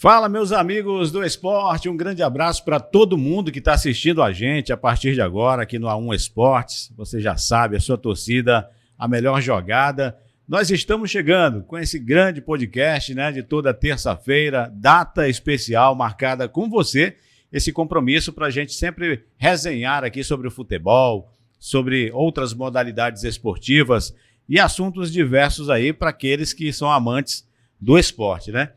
Fala, meus amigos do esporte, um grande abraço para todo mundo que está assistindo a gente a partir de agora aqui no A1 Esportes. Você já sabe, a sua torcida, a melhor jogada. Nós estamos chegando com esse grande podcast, né, de toda terça-feira, data especial marcada com você, esse compromisso para a gente sempre resenhar aqui sobre o futebol, sobre outras modalidades esportivas e assuntos diversos aí para aqueles que são amantes do esporte, né?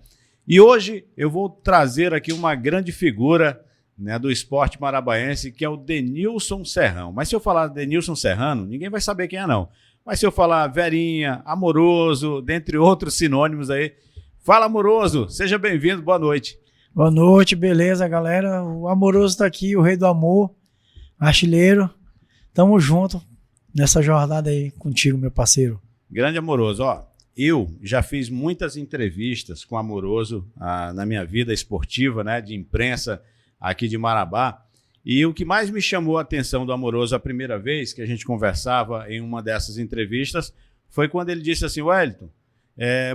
E hoje eu vou trazer aqui uma grande figura, né, do esporte marabaense, que é o Denilson Serrão. Mas se eu falar Denilson Serrano, ninguém vai saber quem é não. Mas se eu falar Verinha, Amoroso, dentre outros sinônimos aí. Fala, Amoroso, seja bem-vindo, boa noite. Boa noite, beleza, galera? O Amoroso tá aqui, o rei do amor, artilheiro. Tamo junto nessa jornada aí contigo, meu parceiro. Grande Amoroso, ó. Eu já fiz muitas entrevistas com o Amoroso na minha vida esportiva, né, de imprensa aqui de Marabá, e o que mais me chamou a atenção do Amoroso a primeira vez que a gente conversava em uma dessas entrevistas foi quando ele disse assim: Wellington,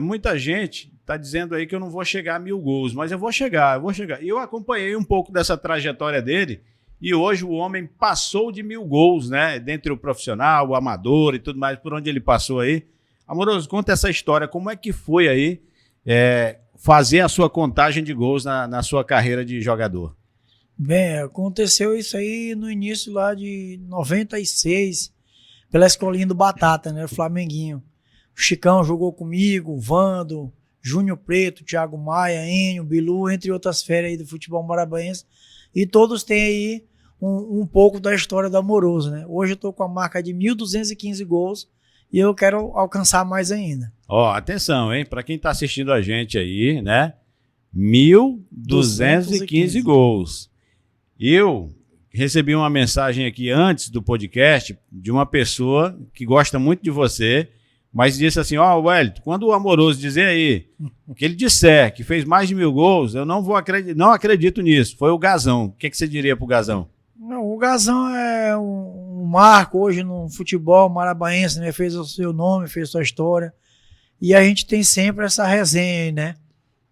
muita gente está dizendo aí que eu não vou chegar a 1000 gols, mas eu vou chegar. E eu acompanhei um pouco dessa trajetória dele e hoje o homem passou de 1000 gols, né, dentre o profissional, o amador e tudo mais, por onde ele passou aí. Amoroso, conta essa história, como é que foi aí fazer a sua contagem de gols na sua carreira de jogador? Bem, aconteceu isso aí no início lá de 96, pela escolinha do Batata, né, o Flamenguinho. O Chicão jogou comigo, o Vando, Júnior Preto, Thiago Maia, Enio, Bilu, entre outras feras aí do futebol marabaense. E todos têm aí um pouco da história do Amoroso, né? Hoje eu tô com a marca de 1.215 gols, e eu quero alcançar mais ainda. Ó, atenção, hein? Para quem tá assistindo a gente aí, né? 1.215 gols. Eu recebi uma mensagem aqui antes do podcast de uma pessoa que gosta muito de você, mas disse assim: ó, Wellington, quando o Amoroso dizer aí, que ele disser que fez mais de 1000 gols, eu não acredito nisso. Foi o Gazão. O que você diria pro Gazão? Não, o Gazão é um marco hoje no futebol marabaense, né? Fez o seu nome, fez sua história. E a gente tem sempre essa resenha aí, né?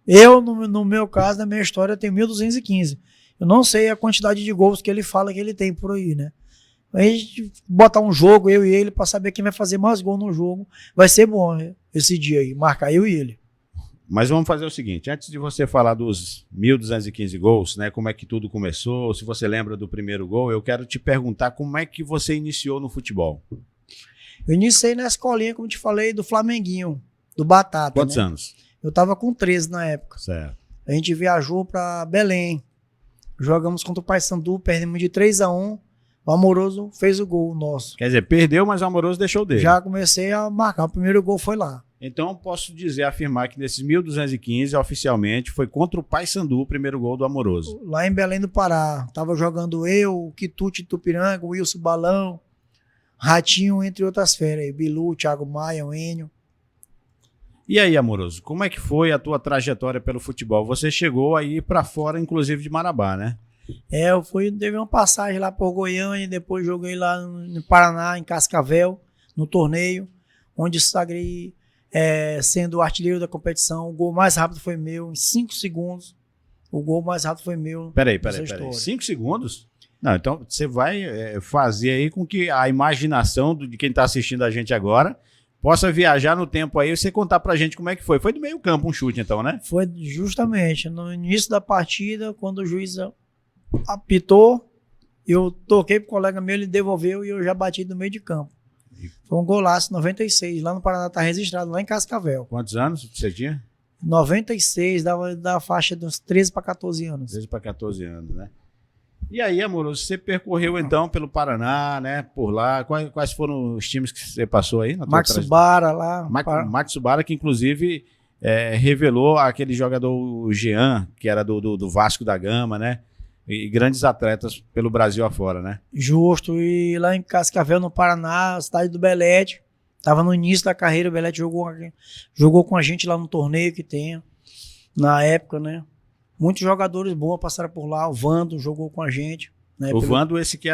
Eu, no meu caso, na minha história, eu tenho 1.215. Eu não sei a quantidade de gols que ele fala que ele tem por aí, né? A gente botar um jogo, eu e ele, pra saber quem vai fazer mais gol no jogo. Vai ser bom, né? Esse dia aí, marcar eu e ele. Mas vamos fazer o seguinte, antes de você falar dos 1.215 gols, né, como é que tudo começou, se você lembra do primeiro gol, eu quero te perguntar como é que você iniciou no futebol. Eu iniciei na escolinha, como te falei, do Flamenguinho, do Batata. Quantos né? anos? Eu tava com 13 na época. Certo. A gente viajou pra Belém, jogamos contra o Paysandu, perdemos de 3-1, o Amoroso fez o gol nosso. Quer dizer, perdeu, mas o Amoroso deixou dele. Já comecei a marcar, o primeiro gol foi lá. Então, posso afirmar que nesses 1.215, oficialmente, foi contra o Paysandu o primeiro gol do Amoroso. Lá em Belém do Pará, tava jogando eu, o Quitute Tupiranga, o Wilson Balão, Ratinho, entre outras feras aí, Bilu, Thiago Maia, o Enio. E aí, Amoroso, como é que foi a tua trajetória pelo futebol? Você chegou aí para fora, inclusive, de Marabá, né? Teve uma passagem lá por Goiânia, depois joguei lá no Paraná, em Cascavel, no torneio, onde sagrei sendo o artilheiro da competição. O gol mais rápido foi meu, em 5 segundos. O gol mais rápido foi meu. Peraí. 5 segundos? Não, então você vai fazer aí com que a imaginação de quem está assistindo a gente agora possa viajar no tempo aí e você contar pra gente como é que foi. Foi do meio campo um chute então, né? Foi justamente no início da partida, quando o juiz apitou, eu toquei pro colega meu, ele devolveu e eu já bati do meio de campo. Foi um golaço, 96, lá no Paraná, tá registrado, lá em Cascavel. Quantos anos você tinha? 96, dava da faixa de uns 13 para 14 anos. 13 para 14 anos, né? E aí, Amoroso, você percorreu então pelo Paraná, né? Por lá, quais foram os times que você passou aí? Matsubara lá. Matsubara, que inclusive revelou aquele jogador, o Jean, que era do Vasco da Gama, né? E grandes atletas pelo Brasil afora, né? Justo, e lá em Cascavel, no Paraná, cidade do Belete, tava no início da carreira, o Belete jogou com a gente lá no torneio que tem, na época, né? Muitos jogadores bons passaram por lá, o Vando jogou com a gente. Né, o Vando, esse que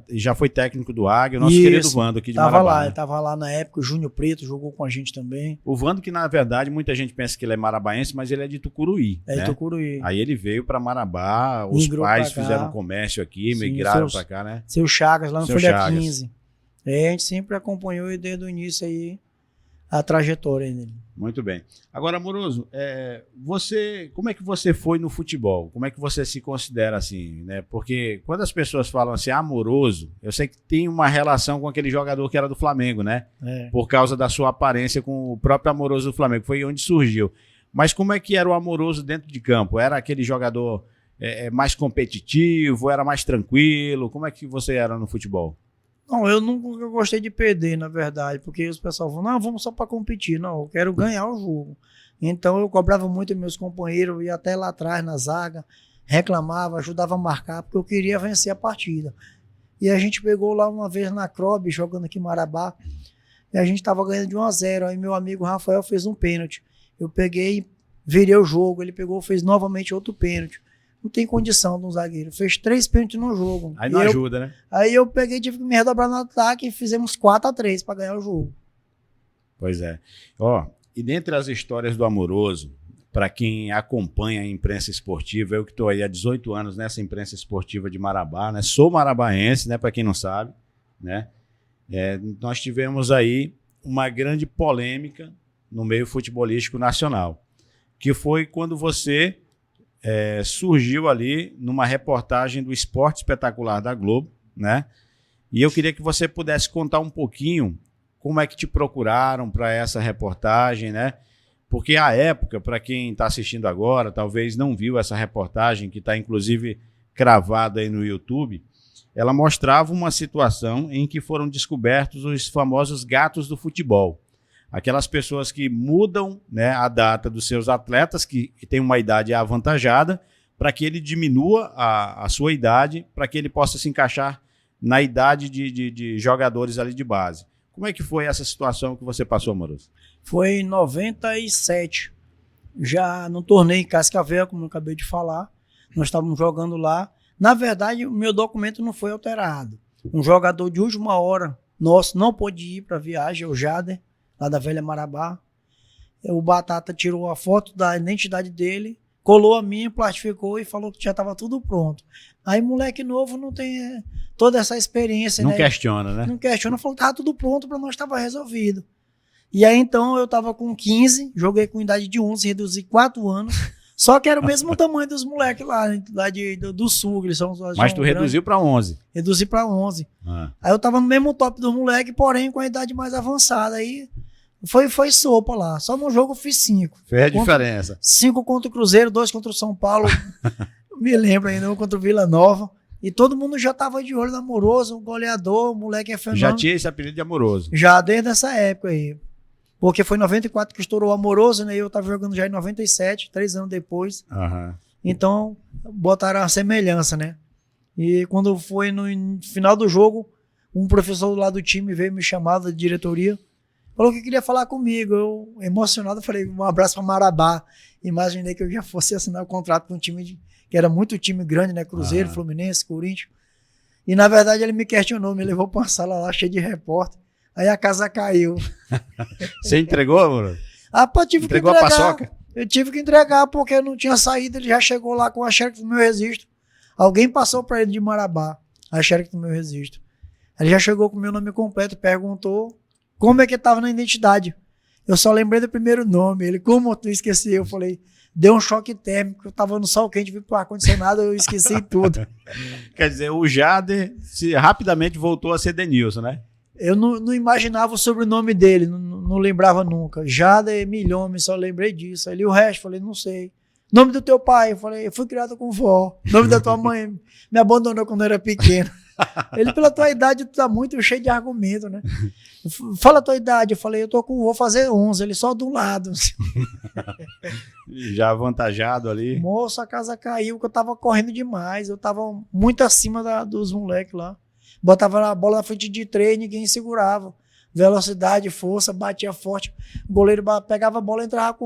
já foi técnico do Águia, o nosso querido Vando aqui de tava Marabá. Lá, né? Ele tava lá na época, o Júnior Preto jogou com a gente também. O Vando, que na verdade muita gente pensa que ele é marabaense, mas ele é de Tucuruí. É, né? de Tucuruí. Aí ele veio para Marabá, os Migrou pais pra cá. fizeram comércio aqui, Sim, migraram para cá, né? Seu Chagas, lá no Seu Folha Chagas. 15. A gente sempre acompanhou desde o início aí a trajetória dele. Muito bem. Agora, Amoroso, como é que você foi no futebol? Como é que você se considera assim, né? Porque quando as pessoas falam assim, Amoroso, eu sei que tem uma relação com aquele jogador que era do Flamengo, né? Por causa da sua aparência com o próprio Amoroso do Flamengo, foi onde surgiu. Mas como é que era o Amoroso dentro de campo? Era aquele jogador mais competitivo, era mais tranquilo? Como é que você era no futebol? Não, eu nunca gostei de perder, na verdade, porque os pessoal falam, não, vamos só para competir. Não, eu quero ganhar o jogo. Então eu cobrava muito meus companheiros, ia até lá atrás na zaga, reclamava, ajudava a marcar, porque eu queria vencer a partida. E a gente pegou lá uma vez na Crobe, jogando aqui em Marabá, e a gente estava ganhando de 1-0. Aí meu amigo Rafael fez um pênalti. Eu peguei, virei o jogo, ele pegou, fez novamente outro pênalti. Não tem condição de um zagueiro. Fez 3 pênaltis no jogo. Aí não ajuda, né? Aí eu peguei, tive que me redobrar no ataque e fizemos 4-3 para ganhar o jogo. Pois é. Ó, e dentre as histórias do Amoroso, para quem acompanha a imprensa esportiva, eu que estou aí há 18 anos nessa imprensa esportiva de Marabá, né? Sou marabaense, né? Para quem não sabe, né? Nós tivemos aí uma grande polêmica no meio futebolístico nacional, que foi quando você surgiu ali numa reportagem do Esporte Espetacular da Globo, né? E eu queria que você pudesse contar um pouquinho como é que te procuraram para essa reportagem, né? Porque à época, para quem está assistindo agora, talvez não viu essa reportagem, que está inclusive cravada aí no YouTube, ela mostrava uma situação em que foram descobertos os famosos gatos do futebol. Aquelas pessoas que mudam, né, a data dos seus atletas, que têm uma idade avantajada, para que ele diminua a sua idade, para que ele possa se encaixar na idade de jogadores ali de base. Como é que foi essa situação que você passou, Amoroso? Foi em 97, já no torneio em Cascavel, como eu acabei de falar. Nós estávamos jogando lá. Na verdade, o meu documento não foi alterado. Um jogador de última hora nosso não pôde ir para a viagem, o Jader, lá da Velha Marabá. O Batata tirou a foto da identidade dele, colou a minha, plastificou e falou que já estava tudo pronto. Aí moleque novo não tem toda essa experiência. Não né? questiona, né? Não questiona, falou que estava tudo pronto para nós, estava resolvido. E aí então eu estava com 15, joguei com idade de 11, reduzi 4 anos. Só que era o mesmo tamanho dos moleques lá do sul. Eles são Mas tu reduziu para 11. Reduzi para 11. Aí eu tava no mesmo top dos moleques, porém com a idade mais avançada. Aí foi sopa lá. Só no jogo eu fiz 5. Fez a diferença. 5 contra o Cruzeiro, 2 contra o São Paulo. Me lembro ainda, 1 contra o Vila Nova. E todo mundo já tava de olho no Amoroso, goleador, o moleque é fenômeno. Já tinha esse apelido de Amoroso. Já desde essa época aí. Porque foi em 94 que estourou o Amoroso, né? Eu tava jogando já em 97, 3 anos depois. Então, botaram a semelhança, né? E quando foi no final do jogo, um professor lá do time veio me chamar da diretoria, falou que queria falar comigo. Eu, emocionado, falei, um abraço para Marabá. Imaginei que eu já fosse assinar o contrato com um time que era muito time grande, né? Cruzeiro, Fluminense, Corinthians. E, na verdade, ele me questionou, me levou para uma sala lá cheia de repórter. Aí a casa caiu. Você entregou, amor? Tive entregou que entregar, a paçoca? Eu tive que entregar porque não tinha saída. Ele já chegou lá com a xerox do meu registro. Alguém passou para ele de Marabá a xerox do meu registro. Ele já chegou com o meu nome completo, perguntou como é que estava na identidade. Eu só lembrei do primeiro nome. Ele, como tu esqueci? Eu falei, deu um choque térmico. Eu estava no sol quente, vi pro ar-condicionado, eu esqueci tudo. Quer dizer, o Jader rapidamente voltou a ser Denilson, né? Eu não imaginava o sobrenome dele, não lembrava nunca. Jader Milhome, só lembrei disso. Aí o resto, falei, não sei. Nome do teu pai, eu falei, eu fui criado com vó. Nome da tua mãe, me abandonou quando eu era pequeno. Ele, pela tua idade, tu tá muito cheio de argumento, né? Fala a tua idade, eu falei, vou fazer 11, ele só do lado. Já avantajado ali. Moço, a casa caiu, que eu tava correndo demais, eu tava muito acima dos moleques lá. Botava a bola na frente de 3, ninguém segurava. Velocidade, força, batia forte. O goleiro pegava a bola e entrava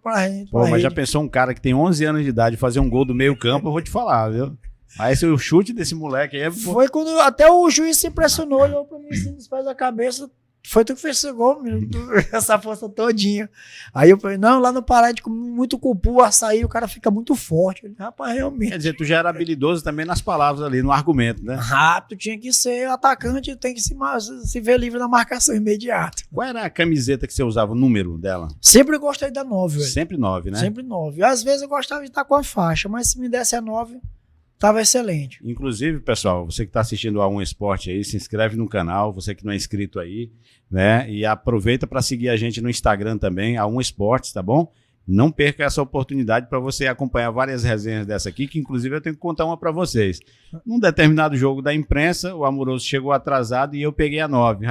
pra rede. Pô, mas já pensou um cara que tem 11 anos de idade fazer um gol do meio campo, eu vou te falar, viu? Aí esse, o chute desse moleque aí... Foi quando até o juiz se impressionou, olhou pra mim assim, dos pés da cabeça. Foi tu que fez esse gol, menino, essa força todinha. Aí eu falei, não, lá no Pará de comer muito cupu, açaí, o cara fica muito forte. Falei, rapaz, realmente. Quer dizer, tu já era habilidoso também nas palavras ali, no argumento, né? Rápido, tinha que ser atacante, tem que se ver livre na marcação imediata. Qual era a camiseta que você usava, o número dela? Sempre gostei da 9, velho. Sempre 9, né? Sempre 9. Às vezes eu gostava de estar com a faixa, mas se me desse a 9, tava excelente. Inclusive, pessoal, você que está assistindo a Um Esporte aí, se inscreve no canal, você que não é inscrito aí, né? E aproveita para seguir a gente no Instagram também, a Um Esportes, tá bom? Não perca essa oportunidade para você acompanhar várias resenhas dessa aqui, que inclusive eu tenho que contar uma para vocês. Num determinado jogo da imprensa, o Amoroso chegou atrasado e eu peguei a 9.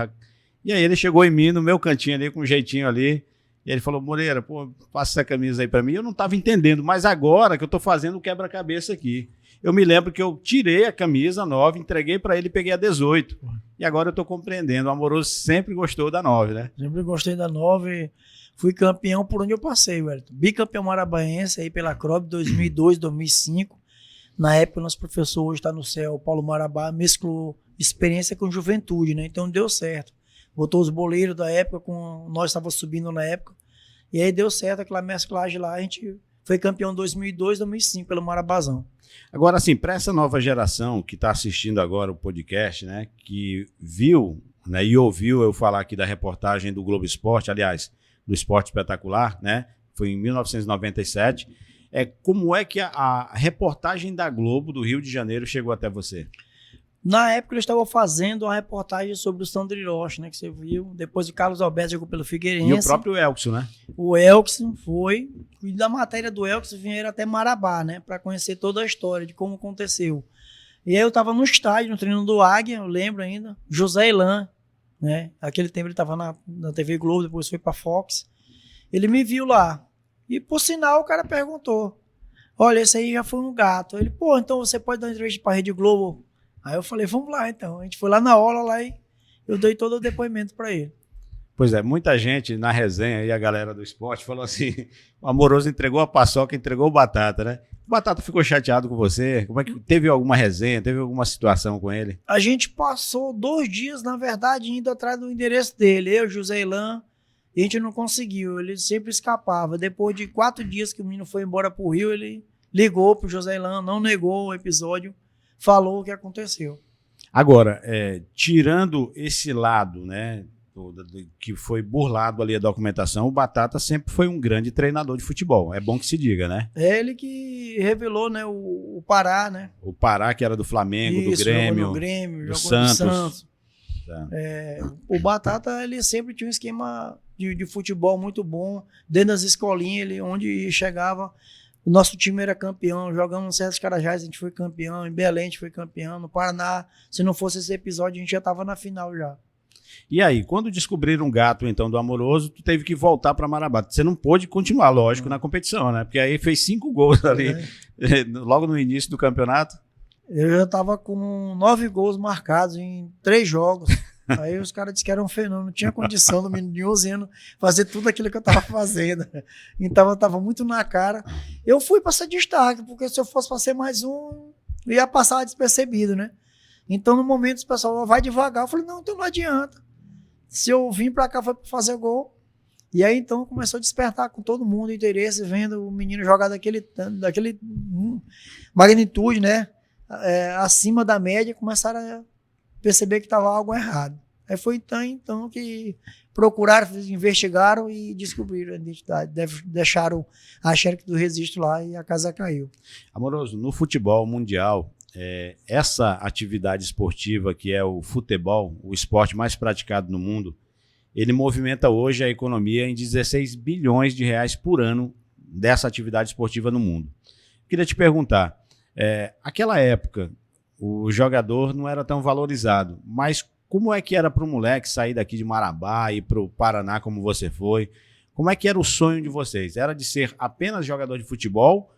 E aí ele chegou em mim, no meu cantinho ali, com um jeitinho ali, e ele falou, Moreira, pô, passa essa camisa aí para mim. Eu não estava entendendo, mas agora que eu estou fazendo o quebra-cabeça aqui. Eu me lembro que eu tirei a camisa 9, entreguei para ele e peguei a 18. E agora eu estou compreendendo. O Amoroso sempre gostou da 9, né? Sempre gostei da 9. Fui campeão por onde eu passei, velho. Bicampeão marabaense aí pela CROB 2002, 2005. Na época, nosso professor hoje está no céu, Paulo Marabá, mesclou experiência com juventude, né? Então deu certo. Botou os boleiros da época, nós estávamos subindo na época. E aí deu certo aquela mesclagem lá. A gente foi campeão 2002, 2005 pelo Marabazão. Agora, assim, para essa nova geração que está assistindo agora o podcast, né, que viu, né, e ouviu eu falar aqui da reportagem do Globo Esporte, aliás, do Esporte Espetacular, né, foi em 1997, como é que a reportagem da Globo do Rio de Janeiro chegou até você? Na época eles estavam fazendo uma reportagem sobre o Sandro Hiroshi, né, que você viu. Depois o Carlos Alberto jogou pelo Figueirense. E o próprio Elkson, né? O Elkson foi. E da matéria do Elkson vieram até Marabá, né, para conhecer toda a história de como aconteceu. E aí eu estava no estádio, no treino do Águia, eu lembro ainda. José Ilan, né? Aquele tempo ele estava na TV Globo, depois foi para Fox. Ele me viu lá. E por sinal o cara perguntou: olha, esse aí já foi um gato. Ele, pô, então você pode dar uma entrevista para a Rede Globo? Aí eu falei, vamos lá então. A gente foi lá na hora lá e eu dei todo o depoimento para ele. Pois é, muita gente na resenha e a galera do esporte falou assim, o Amoroso entregou a paçoca, entregou o Batata, né? O Batata ficou chateado com você? Como é que teve alguma resenha, teve alguma situação com ele? A gente passou 2 dias, na verdade, indo atrás do endereço dele, eu, José Ilan, e a gente não conseguiu, ele sempre escapava. Depois de 4 dias que o menino foi embora pro Rio, ele ligou pro José Ilan, não negou o episódio, falou o que aconteceu. Agora, tirando esse lado, né, que foi burlado ali a documentação, o Batata sempre foi um grande treinador de futebol. É bom que se diga, né? É ele que revelou, né, o Pará, né? O Pará, que era do Flamengo, Isso, do Grêmio, jogou no Grêmio, do jogou Santos. no Santos. Tá. O Batata, ele sempre tinha um esquema de futebol muito bom. Dentro das escolinhas, ele, onde chegava, o nosso time era campeão. Jogamos no Certos Carajás, a gente foi campeão. Em Belém, a gente foi campeão. No Paraná, se não fosse esse episódio, a gente já estava na final já. E aí, quando descobriram um gato, então, do Amoroso, tu teve que voltar para Marabá. Você não pôde continuar, lógico, na competição, né? Porque aí fez 5 gols ali, logo no início do campeonato. Eu já estava com 9 gols marcados em 3 jogos. Aí os caras disseram que era um fenômeno, não tinha condição do menino de 11 anos fazer tudo aquilo que eu estava fazendo. Então eu estava muito na cara. Eu fui para ser destaque, porque se eu fosse para ser mais um, eu ia passar despercebido, né? Então no momento o pessoal vai devagar. Eu falei, não, então não adianta. Se eu vim para cá foi para fazer gol. E aí então começou a despertar com todo mundo interesse, vendo o menino jogar daquele magnitude, né? Acima da média, começaram a perceber que estava algo errado. Aí foi então que procuraram, investigaram e descobriram a identidade. Deixaram a xerox do registro lá e a casa caiu. Amoroso, no futebol mundial, essa atividade esportiva que é o futebol, o esporte mais praticado no mundo, ele movimenta hoje a economia em 16 bilhões de reais por ano dessa atividade esportiva no mundo. Queria te perguntar, aquela época, o jogador não era tão valorizado, mas como é que era para um moleque sair daqui de Marabá e ir para o Paraná como você foi? Como é que era o sonho de vocês? Era de ser apenas jogador de futebol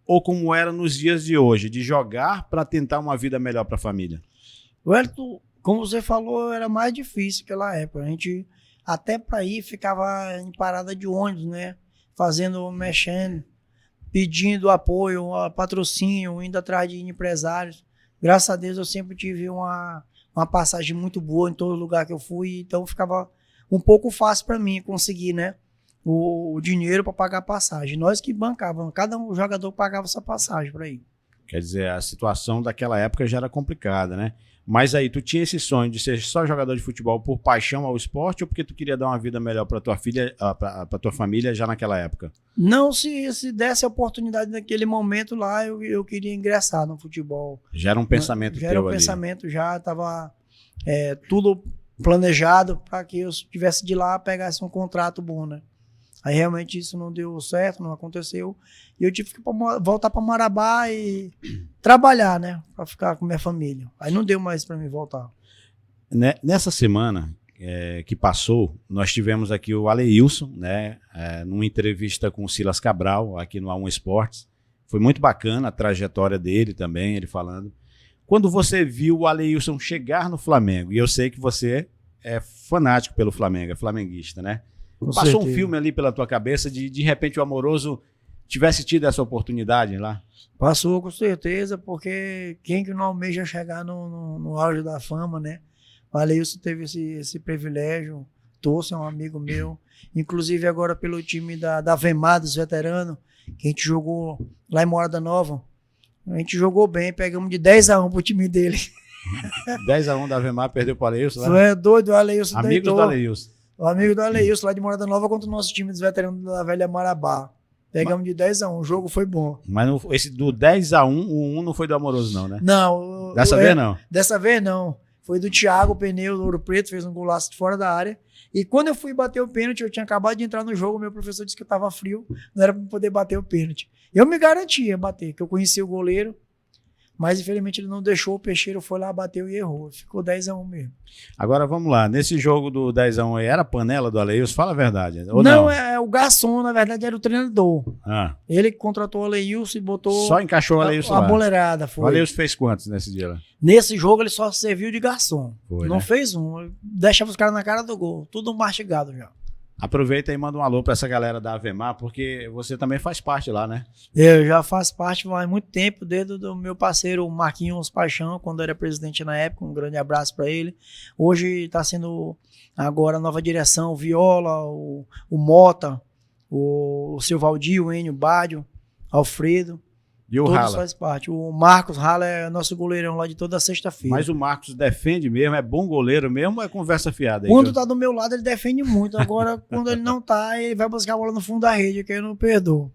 ou como era nos dias de hoje, de jogar para tentar uma vida melhor para a família? Wellington, como você falou, era mais difícil naquela época. A gente até para ir ficava em parada de ônibus, né? Mexendo. pedindo apoio, patrocínio, indo atrás de empresários. Graças a Deus eu sempre tive uma passagem muito boa em todo lugar que eu fui, então ficava um pouco fácil para mim conseguir, né, o dinheiro para pagar a passagem. Nós que bancávamos, cada um jogador pagava essa passagem para ir. Quer dizer, a situação daquela época já era complicada, né? Mas aí, tu tinha esse sonho de ser só jogador de futebol por paixão ao esporte ou porque tu queria dar uma vida melhor para tua filha, para tua família já naquela época? Não, se desse a oportunidade naquele momento lá, eu queria ingressar no futebol. Já era um pensamento já era um teu ali. pensamento, já estava tudo planejado para que eu tivesse de lá, pegasse um contrato bom, né? Aí realmente isso não deu certo, não aconteceu. E eu tive que voltar para Marabá e trabalhar, né? Para ficar com minha família. Aí não deu mais para mim voltar. Nessa semana que passou, nós tivemos aqui o Aleilson, né? Numa entrevista com o Silas Cabral, aqui no A1 Esportes. Foi muito bacana a trajetória dele também, ele falando. Quando você viu o Aleilson chegar no Flamengo, e eu sei que você é fanático pelo Flamengo, é flamenguista, né? Passou um filme ali pela tua cabeça de repente o Amoroso tivesse tido essa oportunidade lá? Passou com certeza, porque quem que não almeja chegar no auge da fama, né? O Aleilson teve esse privilégio, Torce é um amigo meu, inclusive agora pelo time da Vemar, dos veteranos, que a gente jogou lá em Morada Nova, a gente jogou bem, pegamos de 10-1 pro time dele. 10-1 da Vemar, perdeu pro Aleilson? Tu é doido, o Aleilson amigos deitou. do Aleilson. O amigo do Aleilson, lá de Morada Nova, contra o nosso time dos veteranos da Velha Marabá. Pegamos de 10-1, o jogo foi bom. Mas esse do 10-1, o 1 não foi do Amoroso não, né? Não. Dessa vez não? Dessa vez não. Foi do Thiago, pneu do Ouro Preto, fez um golaço de fora da área. E quando eu fui bater o pênalti, eu tinha acabado de entrar no jogo, meu professor disse que eu tava frio, não era para poder bater o pênalti. Eu me garantia bater, que eu conhecia o goleiro, mas infelizmente ele não deixou, o Peixeiro foi lá, bateu e errou. Ficou 10-1 mesmo. Agora vamos lá, nesse jogo do 10-1 aí, era a panela do Aleilson? Fala a verdade. Ou não, não? O garçom, na verdade, era o treinador. Ele contratou o Aleilson e botou... Só encaixou o Aleilson lá. A boleirada, foi. O Aleilson fez quantos nesse dia lá? Nesse jogo ele só serviu de garçom. Foi, não né? fez um. Deixava os caras na cara do gol. Tudo mastigado já. Aproveita e manda um alô pra essa galera da Avemar, porque você também faz parte lá, né? Eu já faço parte há muito tempo, desde do meu parceiro Marquinhos Paixão, quando era presidente na época. Um grande abraço para ele. Hoje está sendo agora a nova direção, o Viola, o Mota, o seu Valdir, o Enio Bádio, Alfredo. E o Todos Rala? faz parte. O Marcos Rala é nosso goleirão lá de toda sexta-feira. Mas o Marcos defende mesmo, é bom goleiro mesmo ou é conversa fiada? Aí, quando tá do meu lado, ele defende muito. Agora, quando ele não tá, ele vai buscar a bola no fundo da rede, que eu não perdoo.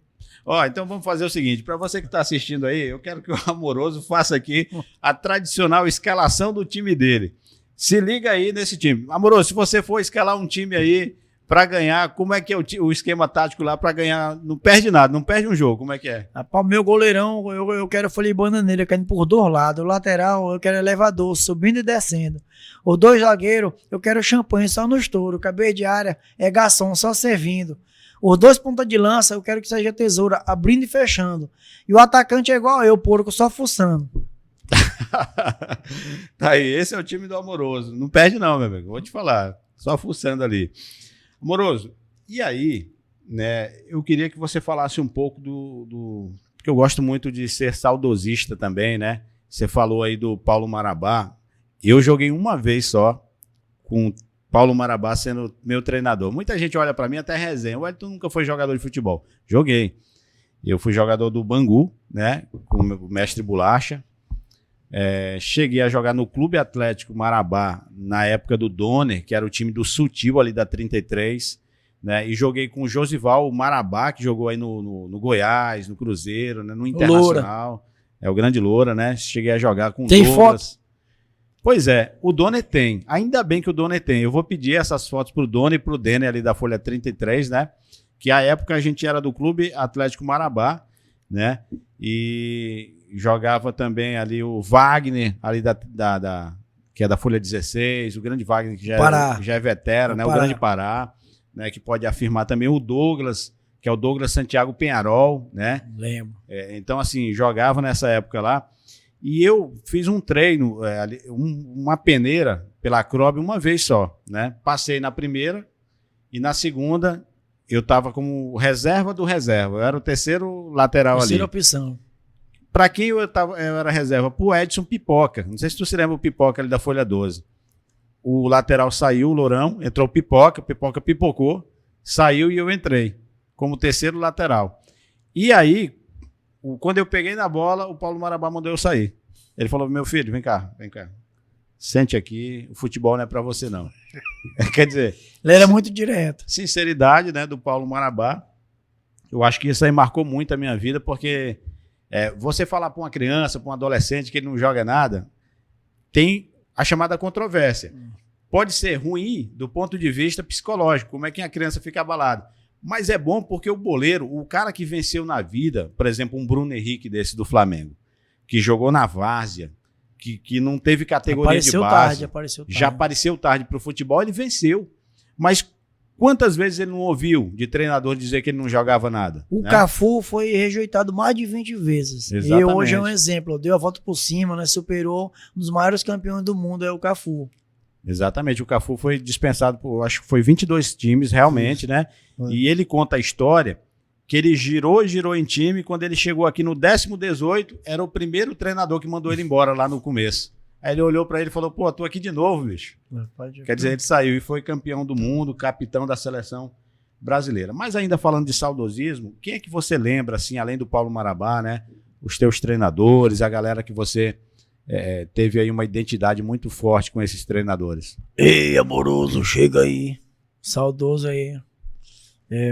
Ó, então vamos fazer o seguinte, para você que tá assistindo aí, eu quero que o Amoroso faça aqui a tradicional escalação do time dele. Se liga aí nesse time. Amoroso, se você for escalar um time aí para ganhar, como é que é o esquema tático lá para ganhar? Não perde nada, não perde um jogo, como é que é? Para o meu goleirão, eu quero folha de bananeira, eu quero ir por dois lados. O lateral, eu quero elevador, subindo e descendo. Os dois zagueiros, eu quero champanhe só no estouro. Cabeça de área é garçom, só servindo. Os dois pontas de lança, eu quero que seja tesoura, abrindo e fechando. E o atacante é igual eu, porco, só fuçando. Tá aí, esse é o time do Amoroso. Não perde não, meu amigo, vou te falar. Só fuçando ali. Amoroso, e aí, né, eu queria que você falasse um pouco porque eu gosto muito de ser saudosista também, né? Você falou aí do Paulo Marabá. Eu joguei uma vez só com o Paulo Marabá sendo meu treinador. Muita gente olha pra mim até resenha. Ué, tu nunca foi jogador de futebol? Joguei. Eu fui jogador do Bangu, né? Com o meu mestre Bolacha. Cheguei a jogar no Clube Atlético Marabá na época do Donner, que era o time do Sutil ali da 33, né? E joguei com o Josival Marabá, que jogou aí no Goiás, no Cruzeiro, né? No Internacional. Loura. É o grande Loura, né? Cheguei a jogar com o Tem Douglas. foto? Pois é, o Donner tem. Ainda bem que o Donner tem. Eu vou pedir essas fotos pro Donner e pro Denner ali da Folha 33, né? Que à época a gente era do Clube Atlético Marabá, né? E jogava também ali o Wagner, ali que é da Folha 16, o grande Wagner, que já é veterano, né? O grande Pará, né? Que pode afirmar também o Douglas, que é o Douglas Santiago Penharol, né? Lembro. Então, assim, jogava nessa época lá. E eu fiz um treino, uma peneira pela Acrob uma vez só, né? Passei na primeira e na segunda eu estava como reserva do reserva. Eu era o terceiro lateral Terceira ali. opção. Para quem eu era reserva? Pro Edson Pipoca. Não sei se tu se lembra o Pipoca ali da Folha 12. O lateral saiu, o Lourão, entrou o Pipoca pipocou, saiu e eu entrei como terceiro lateral. E aí, quando eu peguei na bola, o Paulo Marabá mandou eu sair. Ele falou, meu filho, vem cá. Sente aqui, o futebol não é para você não. Quer dizer... Ele era muito direto. Sinceridade, né, do Paulo Marabá. Eu acho que isso aí marcou muito a minha vida, porque você falar para uma criança, para um adolescente que ele não joga nada, tem a chamada controvérsia. Pode ser ruim do ponto de vista psicológico, como é que a criança fica abalada. Mas é bom porque o boleiro, o cara que venceu na vida, por exemplo, um Bruno Henrique desse do Flamengo, que jogou na várzea, que não teve categoria de base, apareceu tarde. já apareceu tarde para o futebol, ele venceu. Mas quantas vezes ele não ouviu de treinador dizer que ele não jogava nada? O né? Cafu foi rejeitado mais de 20 vezes. Exatamente. E hoje é um exemplo. Deu a volta por cima, né? Superou um dos maiores campeões do mundo, é o Cafu. Exatamente. O Cafu foi dispensado por, acho que foi 22 times realmente, né? E ele conta a história que ele girou em time, quando ele chegou aqui no 18º, era o primeiro treinador que mandou ele embora lá no começo. Aí ele olhou pra ele e falou, pô, tô aqui de novo, bicho. Quer dizer, ele saiu e foi campeão do mundo, capitão da seleção brasileira. Mas ainda falando de saudosismo, quem é que você lembra, assim, além do Paulo Marabá, né? Os teus treinadores, a galera que você teve aí uma identidade muito forte com esses treinadores. Ei, Amoroso, chega aí. Saudoso aí.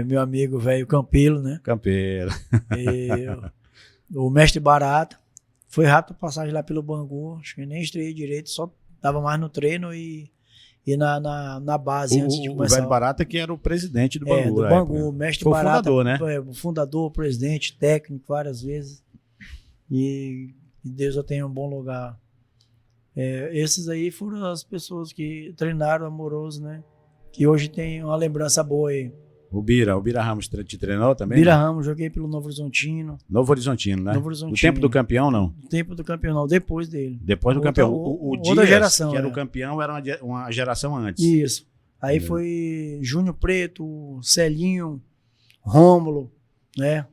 Meu amigo velho Campelo, né? Campeiro. O Mestre Barata. Foi rápido a passagem lá pelo Bangu. Acho que nem estreiei direito, só tava mais no treino e na base antes de começar. O velho Barata que era o presidente do Bangu. Do Bangu. O Mestre foi Barata. O fundador, né? O fundador, presidente, técnico várias vezes. E Deus eu tenha um bom lugar. Esses aí foram as pessoas que treinaram Amoroso, né? Que hoje tem uma lembrança boa aí. O Bira Ramos te treinou também? Bira Ramos, joguei pelo Novo Horizontino. Novo Horizontino, né? Novo Horizontino. No tempo do campeão, não? No tempo do campeão, não. Depois dele. Depois do campeão. O Dias, geração, que era o campeão, era uma geração antes. Isso. Aí foi Júnior Preto, Celinho, Rômulo, né?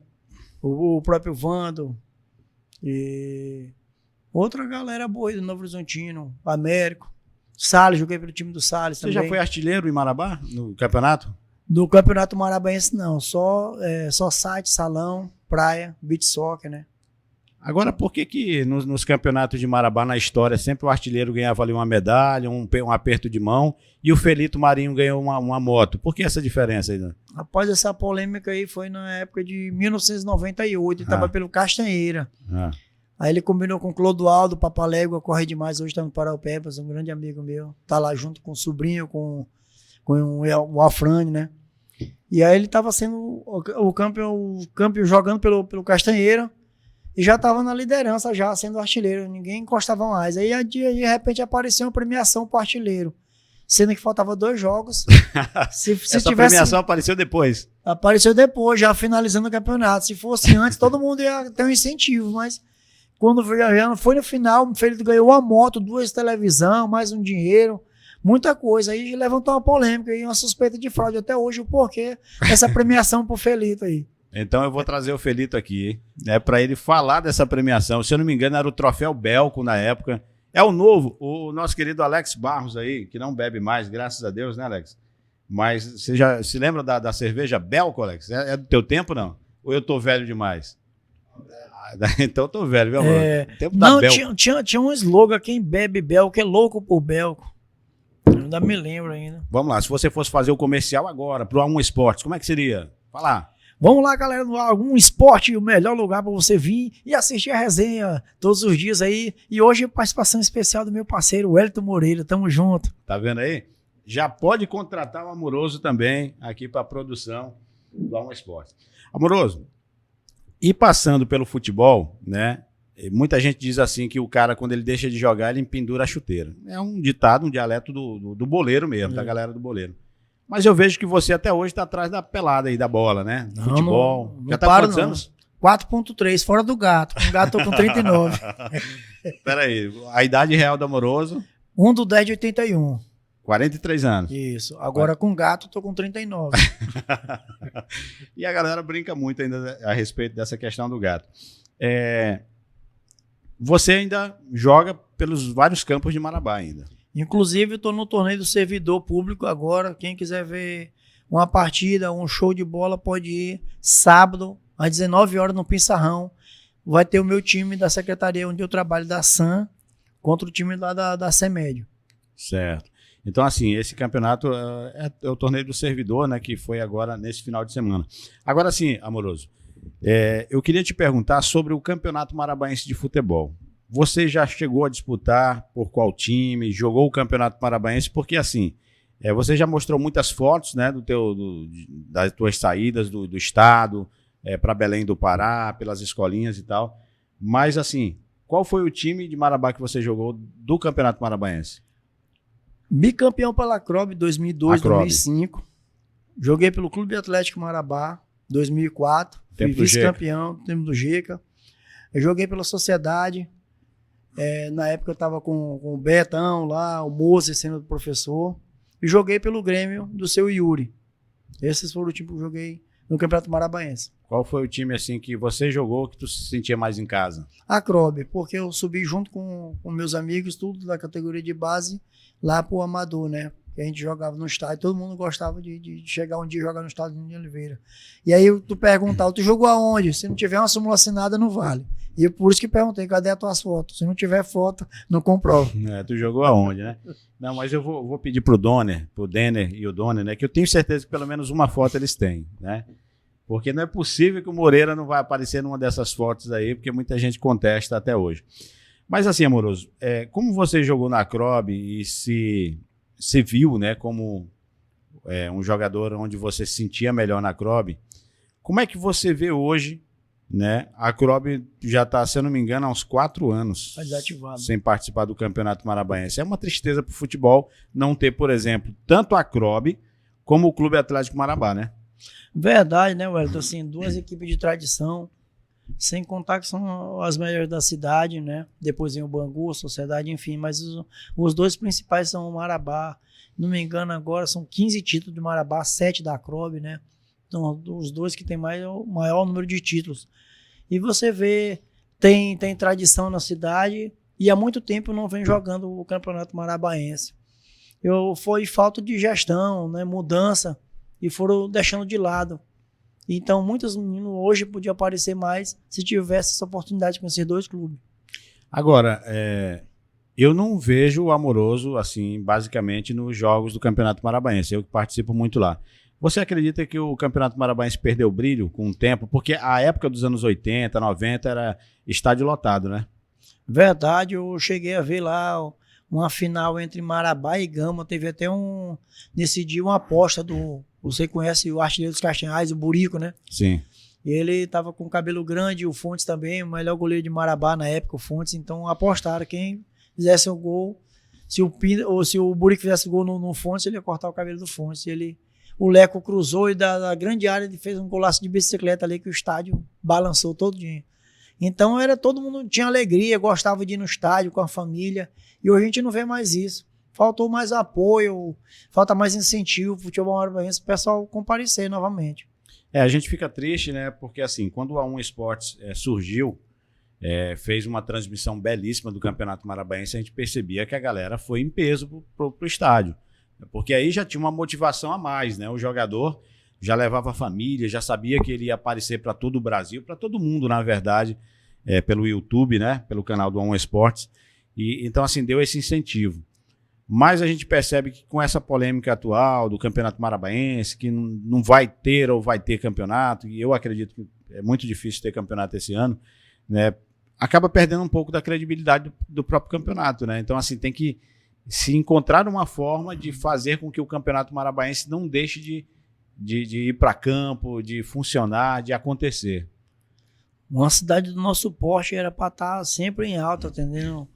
O próprio Vando. E outra galera boa aí do Novo Horizontino. Américo. Salles, joguei pelo time do Salles também. Você já foi artilheiro em Marabá, no campeonato? Do Campeonato Marabaense, não. Só site, salão, praia, beach soccer, né? Agora, por que nos campeonatos de Marabá, na história, sempre o artilheiro ganhava ali uma medalha, um aperto de mão, e o Felito Marinho ganhou uma moto? Por que essa diferença aí? Né? Após essa polêmica aí, foi na época de 1998, ele estava pelo Castanheira. Aí ele combinou com o Clodoaldo, Papalégua, corre demais, hoje está no Paraupebas, um grande amigo meu. Tá lá junto com o sobrinho, com o Alfrane, né? E aí ele estava sendo o campeão jogando pelo Castanheira e já estava na liderança, já sendo artilheiro, ninguém encostava mais. Aí de repente apareceu uma premiação para o artilheiro, sendo que faltava 2 jogos. Essa premiação apareceu depois? Apareceu depois, já finalizando o campeonato. Se fosse antes, todo mundo ia ter um incentivo, mas quando foi no final, o Felito ganhou uma moto, 2 televisão, mais um dinheiro, muita coisa. Aí levantou uma polêmica e uma suspeita de fraude até hoje, o porquê dessa premiação pro Felito aí. Então eu vou trazer o Felito aqui, né, para ele falar dessa premiação. Se eu não me engano, era o Troféu Belco na época. É o nosso querido Alex Barros aí, que não bebe mais, graças a Deus, né, Alex? Mas você já se lembra da cerveja Belco, Alex? É do teu tempo, não? Ou eu tô velho demais? Então eu tô velho, viu, amor? Tempo não, da Belco. Tinha um slogan, quem bebe Belco é louco por Belco. Eu ainda me lembro ainda. Vamos lá, se você fosse fazer o comercial agora pro A1 Esportes, como é que seria? Fala. Vamos lá, galera, no A1 Esporte, o melhor lugar para você vir e assistir a resenha todos os dias aí. E hoje, participação especial do meu parceiro, Wellington Moreira. Tamo junto. Tá vendo aí? Já pode contratar o Amoroso também aqui para a produção do A1 Esportes. Amoroso, e passando pelo futebol, né? Muita gente diz assim que o cara, quando ele deixa de jogar, ele pendura a chuteira. É um ditado, um dialeto do boleiro mesmo, da galera do boleiro. Mas eu vejo que você até hoje está atrás da pelada aí, da bola, né? Não, futebol. Não já tá com quantos anos? 4.3, fora do gato. Um gato com 39. Peraí, a idade real do Amoroso? 1/10/81. 43 anos. Isso. Agora com gato, tô com 39. E a galera brinca muito ainda a respeito dessa questão do gato. Você ainda joga pelos vários campos de Marabá ainda. Inclusive, eu tô no torneio do servidor público agora. Quem quiser ver uma partida, um show de bola, pode ir sábado, às 19 horas, no Pissarrão. Vai ter o meu time da secretaria onde eu trabalho, da SAM, contra o time lá da CEMED. Certo. Então, assim, esse campeonato é o torneio do servidor, né, que foi agora nesse final de semana. Agora sim, Amoroso, eu queria te perguntar sobre o Campeonato Marabaense de Futebol. Você já chegou a disputar por qual time? Jogou o Campeonato Marabaense? Porque, assim, você já mostrou muitas fotos, né, das tuas saídas do estado, para Belém do Pará, pelas escolinhas e tal. Mas, assim, qual foi o time de Marabá que você jogou do Campeonato Marabaense? Bicampeão pela Acrobe 2002, 2005. Joguei pelo Clube Atlético Marabá 2004. Fui vice-campeão no tempo do Jeca. Eu joguei pela Sociedade. Na época eu estava com o Betão lá, o Mozer sendo professor. E joguei pelo Grêmio do seu Yuri. Esses foram o time que eu joguei no Campeonato Marabaense. Qual foi o time assim que você jogou que tu se sentia mais em casa? Acrobe, porque eu subi junto com meus amigos, tudo da categoria de base, lá pro Amador, né? Que a gente jogava no estádio, todo mundo gostava de chegar um dia e jogar no estádio de Oliveira. E aí tu perguntava, tu jogou aonde? Se não tiver uma súmula assinada, não vale. E por isso que perguntei, cadê as tuas fotos? Se não tiver foto, não comprova. Tu jogou aonde, né? Não, mas eu vou pedir pro Denner e o Donner, né? Que eu tenho certeza que pelo menos uma foto eles têm, né? Porque não é possível que o Moreira não vai aparecer numa dessas fotos aí, porque muita gente contesta até hoje. Mas assim, Amoroso, como você jogou na Acrobe e se viu, né, como um jogador onde você se sentia melhor na Acrobe, como é que você vê hoje, né? A Acrobe já está, se eu não me engano, há uns 4 anos sem participar do Campeonato Marabaense. É uma tristeza para o futebol não ter, por exemplo, tanto a Acrobe como o Clube Atlético Marabá, né? Verdade, né, Wellington? Assim, 2 equipes de tradição, sem contar que são as melhores da cidade, né? Depois vem o Bangu, a Sociedade, enfim, mas os 2 principais são o Marabá. Não me engano, agora são 15 títulos de Marabá, 7 da Acrobe, né? Então, os 2 que tem o maior número de títulos. E você vê, tem tradição na cidade e há muito tempo não vem jogando o Campeonato Marabaense. Foi falta de gestão, né? Mudança, e foram deixando de lado. Então, muitos meninos hoje podiam aparecer mais se tivesse essa oportunidade com esses 2 clubes. Agora, eu não vejo o Amoroso, assim, basicamente nos jogos do Campeonato Marabaense. Eu que participo muito lá. Você acredita que o Campeonato Marabaense perdeu brilho com o tempo? Porque a época dos anos 80, 90 era estádio lotado, né? Verdade, eu cheguei a ver lá uma final entre Marabá e Gama. Teve até nesse dia uma aposta você conhece o artilheiro dos Castanhais, o Burico, né? Sim. E ele tava com cabelo grande, o Fontes também, o melhor goleiro de Marabá na época, o Fontes. Então apostaram, quem fizesse o gol, se o Burico fizesse o gol no Fontes, ele ia cortar o cabelo do Fontes. O Leco cruzou e da grande área ele fez um golaço de bicicleta ali que o estádio balançou todo dia. Então todo mundo tinha alegria, gostava de ir no estádio com a família. E hoje a gente não vê mais isso. Faltou mais apoio, falta mais incentivo para o futebol marabaense, o pessoal comparecer novamente. A gente fica triste, né? Porque assim, quando a 1 Esportes surgiu, fez uma transmissão belíssima do Campeonato Marabaense, a gente percebia que a galera foi em peso pro estádio. Porque aí já tinha uma motivação a mais, né? O jogador já levava a família, já sabia que ele ia aparecer para todo o Brasil, para todo mundo, na verdade, pelo YouTube, né? Pelo canal do 1 Esportes. E então, assim, deu esse incentivo. Mas a gente percebe que com essa polêmica atual do Campeonato Marabaense, que não vai ter ou vai ter campeonato, e eu acredito que é muito difícil ter campeonato esse ano, né? Acaba perdendo um pouco da credibilidade do próprio campeonato, né? Então, assim, tem que se encontrar uma forma de fazer com que o Campeonato Marabaense não deixe de ir para campo, de funcionar, de acontecer. Uma cidade do nosso porte era para estar sempre em alta, entendeu?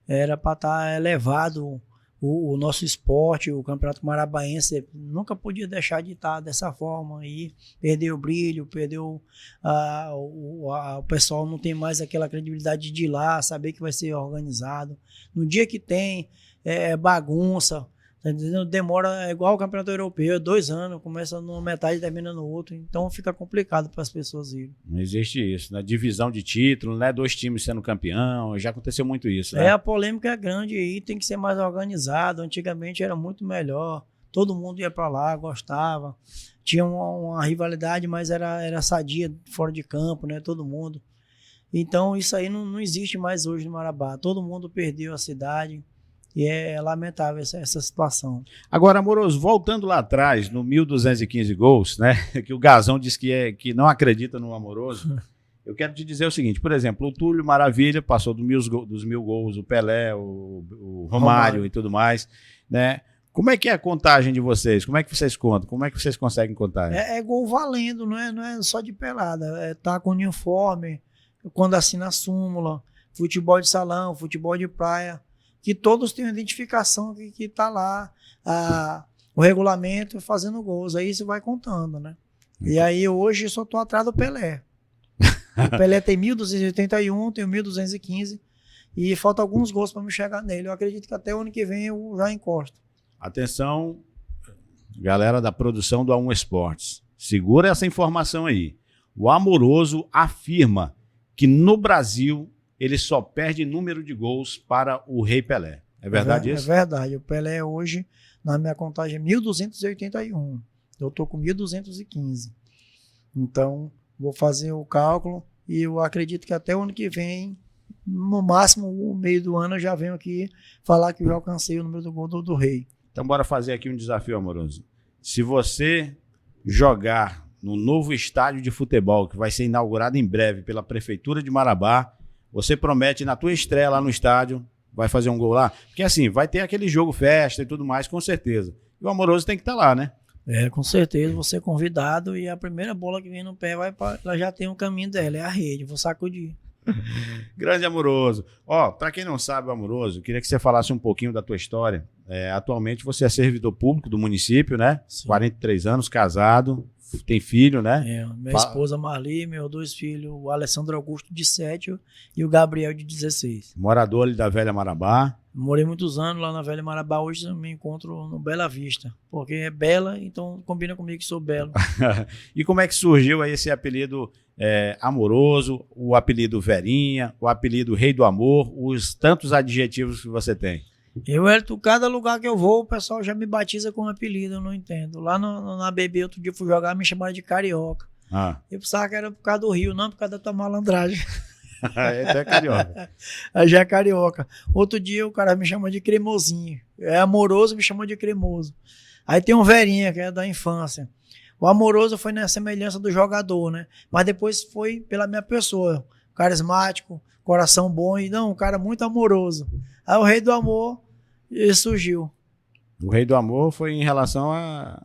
Era para estar elevado o nosso esporte, o Campeonato Marabaense. Nunca podia deixar de estar dessa forma aí. Perdeu o brilho, perdeu o pessoal não tem mais aquela credibilidade de ir lá, saber que vai ser organizado. No dia que tem bagunça, Tá entendendo? Demora, é igual o campeonato europeu, 2 anos, começa numa metade e termina no outro. Então fica complicado para as pessoas irem. Não existe isso, né? Divisão de título, né? 2 times sendo campeão, já aconteceu muito isso, né? A polêmica é grande aí, tem que ser mais organizado. Antigamente era muito melhor, todo mundo ia para lá, gostava. Tinha uma rivalidade, mas era sadia fora de campo, né? Todo mundo. Então isso aí não existe mais hoje no Marabá. Todo mundo perdeu a cidade. E é lamentável essa situação. Agora, Amoroso, voltando lá atrás, no 1.215 gols, né? Que o Gazão disse que não acredita no Amoroso. Eu quero te dizer o seguinte, por exemplo, o Túlio Maravilha passou dos 1.000 gols, o Pelé, o Romário e tudo mais, né? Como é que é a contagem de vocês? Como é que vocês contam? Como é que vocês conseguem contar? É gol valendo, não é só de pelada. Tá com uniforme, quando assina a súmula, futebol de salão, futebol de praia, que todos têm uma identificação que tá lá, o regulamento fazendo gols, aí você vai contando, né? E aí hoje eu só tô atrás do Pelé. O Pelé tem 1.281, tem 1.215 e falta alguns gols para me chegar nele. Eu acredito que até o ano que vem eu já encosto. Atenção, galera da produção do A1 Esportes, segura essa informação aí. O Amoroso afirma que no Brasil ele só perde número de gols para o Rei Pelé. É verdade isso? É verdade. O Pelé hoje, na minha contagem, é 1.281. Eu tô com 1.215. Então, vou fazer o cálculo e eu acredito que até o ano que vem, no máximo no meio do ano, eu já venho aqui falar que eu já alcancei o número do gol do Rei. Então, bora fazer aqui um desafio, Amoroso. Se você jogar no novo estádio de futebol, que vai ser inaugurado em breve pela Prefeitura de Marabá, você promete na tua estreia lá no estádio, vai fazer um gol lá? Porque assim, vai ter aquele jogo festa e tudo mais, com certeza. E o Amoroso tem que estar lá, né? Com certeza, você é convidado e a primeira bola que vem no pé, ela já tem um caminho dela, é a rede, vou sacudir. Grande Amoroso. Ó, para quem não sabe, o Amoroso, eu queria que você falasse um pouquinho da tua história. Atualmente você é servidor público do município, né? Sim. 43 anos, casado, tem filho, né? Minha esposa Marli, meus 2 filhos, o Alessandro Augusto de 7 e o Gabriel de 16. Morador ali da Velha Marabá. Morei muitos anos lá na Velha Marabá, hoje eu me encontro no Bela Vista, porque é bela, então combina comigo que sou belo. E como é que surgiu aí esse apelido Amoroso, o apelido Verinha, o apelido Rei do Amor, os tantos adjetivos que você tem? Cada lugar que eu vou, o pessoal já me batiza com um apelido, eu não entendo. Lá na BB, outro dia eu fui jogar, me chamaram de Carioca. Eu pensava que era por causa do Rio, não por causa da tua malandragem. É carioca. Já é carioca. Outro dia o cara me chamou de Cremosinho. É Amoroso, me chamou de Cremoso. Aí tem um Verinha, que é da infância. O Amoroso foi na semelhança do jogador, né? Mas depois foi pela minha pessoa. Carismático, coração bom e um cara muito amoroso. Aí o Rei do Amor surgiu. O Rei do Amor foi em relação a...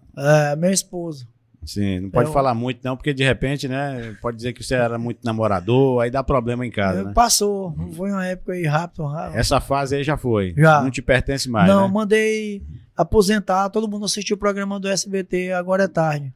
meu esposo. Sim, não pode falar muito não, porque de repente, né, pode dizer que você era muito namorador, aí dá problema em casa, né? Passou, foi uma época aí rápido. Essa fase aí já foi, já. Não te pertence mais, não, né? Mandei aposentar, todo mundo assistiu o programa do SBT, agora é tarde.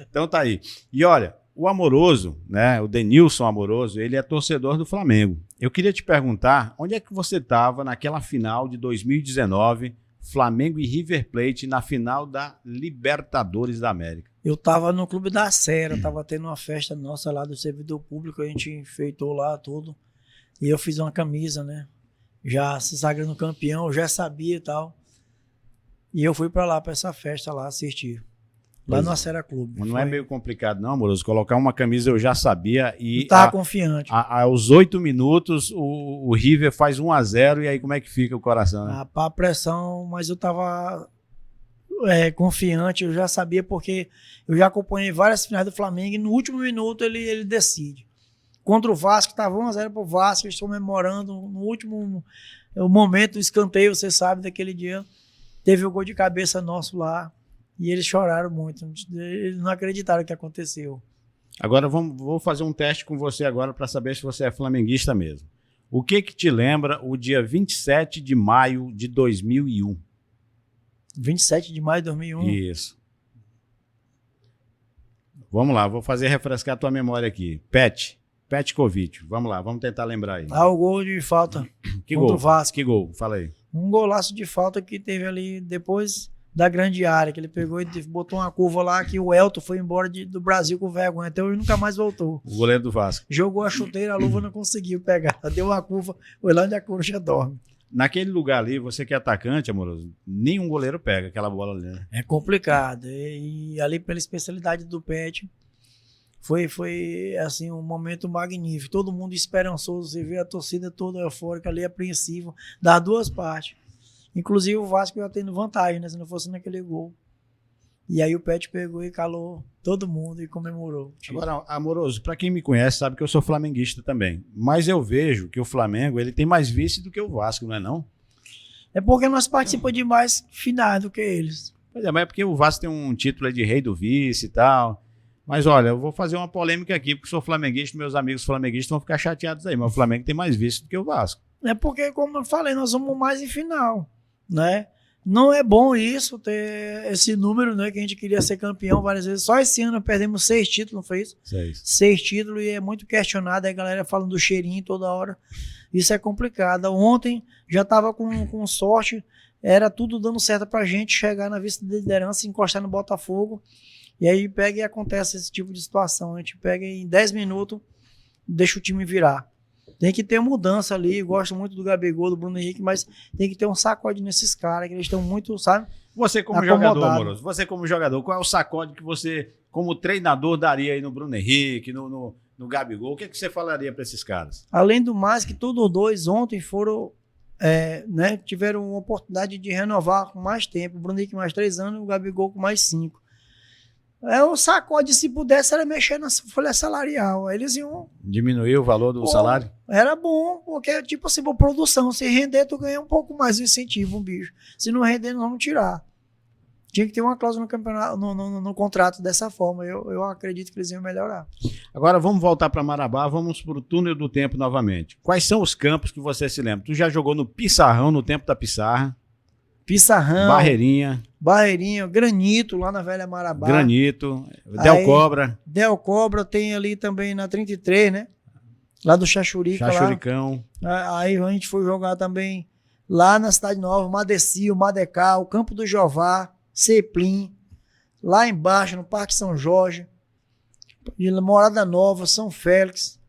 Então tá aí. E olha, o Amoroso, né, o Denilson Amoroso, ele é torcedor do Flamengo. Eu queria te perguntar, onde é que você estava naquela final de 2019, Flamengo e River Plate na final da Libertadores da América? Eu tava no Clube da Serra, tava tendo uma festa nossa lá do servidor público, a gente enfeitou lá tudo. E eu fiz uma camisa, né? Já se sagrando campeão, eu já sabia e tal. E eu fui pra lá, pra essa festa lá, assistir. Lá no Acera Clube. Não é meio complicado não, Amoroso? Colocar uma camisa eu já sabia e... Eu tava confiante. Aos 8 minutos, o River faz 1-0 e aí como é que fica o coração, né? Pra pressão, mas eu tava confiante, eu já sabia porque eu já acompanhei várias finais do Flamengo e no último minuto ele decide. Contra o Vasco, tava 1-0 pro Vasco, eles estão comemorando no último momento do escanteio, você sabe, daquele dia. Teve o gol de cabeça nosso lá. E eles choraram muito, eles não acreditaram o que aconteceu. Agora vou fazer um teste com você agora para saber se você é flamenguista mesmo. O que te lembra o dia 27 de maio de 2001? 27 de maio de 2001? Isso. Vamos lá, vou fazer refrescar a tua memória aqui. Petkovic, vamos lá, vamos tentar lembrar aí. O gol de falta que contra gol? o Vasco. Que gol? Fala aí. Um golaço de falta que teve ali depois da grande área, que ele pegou e botou uma curva lá que o Elton foi embora do Brasil com vergonha. Até hoje nunca mais voltou. O goleiro do Vasco. Jogou a chuteira, a luva não conseguiu pegar. Deu uma curva, foi lá onde a coruja dorme. Naquele lugar ali, você que é atacante, Amoroso, nenhum goleiro pega aquela bola ali, né? É complicado. E ali pela especialidade do Pet, foi assim, um momento magnífico. Todo mundo esperançoso. Você vê a torcida toda eufórica ali, apreensiva, das duas partes. Inclusive o Vasco ia tendo vantagem, né? Se não fosse naquele gol. E aí o Pet pegou e calou todo mundo e comemorou. Agora, Amoroso, para quem me conhece sabe que eu sou flamenguista também. Mas eu vejo que o Flamengo ele tem mais vice do que o Vasco, não é não? É porque nós participamos de mais finais do que eles. Pois é, mas é porque o Vasco tem um título de rei do vice e tal. Mas olha, eu vou fazer uma polêmica aqui, porque sou flamenguista, meus amigos flamenguistas vão ficar chateados aí. Mas o Flamengo tem mais vice do que o Vasco. É porque, como eu falei, nós vamos mais em final, né? Não é bom isso, ter esse número, né? Que a gente queria ser campeão várias vezes. Só esse ano perdemos 6 títulos, não foi isso? 6 títulos e é muito questionado. Aí a galera falando do cheirinho toda hora. Isso é complicado. Ontem já estava com sorte, era tudo dando certo pra gente chegar na vice-liderança, encostar no Botafogo. E aí pega e acontece esse tipo de situação. A gente pega e em 10 minutos, deixa o time virar. Tem que ter mudança ali. Gosto muito do Gabigol, do Bruno Henrique, mas tem que ter um sacode nesses caras, que eles estão muito, sabe? Você como jogador, Amoroso, você como jogador, qual é o sacode que você, como treinador, daria aí no Bruno Henrique, no Gabigol? O que você falaria para esses caras? Além do mais, que todos os dois ontem foram, né, tiveram uma oportunidade de renovar com mais tempo. O Bruno Henrique mais 3 anos e o Gabigol com mais 5. O sacode, se pudesse, era mexer na folha salarial. Eles iam... Diminuir o valor do salário? Era bom, porque, tipo assim, por produção, se render, tu ganha um pouco mais de incentivo, um bicho. Se não render, não vamos tirar. Tinha que ter uma cláusula no campeonato, no contrato dessa forma. Eu acredito que eles iam melhorar. Agora vamos voltar para Marabá, vamos para o túnel do tempo novamente. Quais são os campos que você se lembra? Tu já jogou no Pissarrão, no tempo da Pissarra? Pissarrão. Barreirinha, Granito, lá na Velha Marabá. Granito, Del Cobra. Del Cobra tem ali também na 33, né? Lá do Chachurica. Chachuricão. Lá. Aí a gente foi jogar também lá na Cidade Nova, Madecio, Madecal, Campo do Jová, Ceplim, lá embaixo no Parque São Jorge, Morada Nova, São Félix.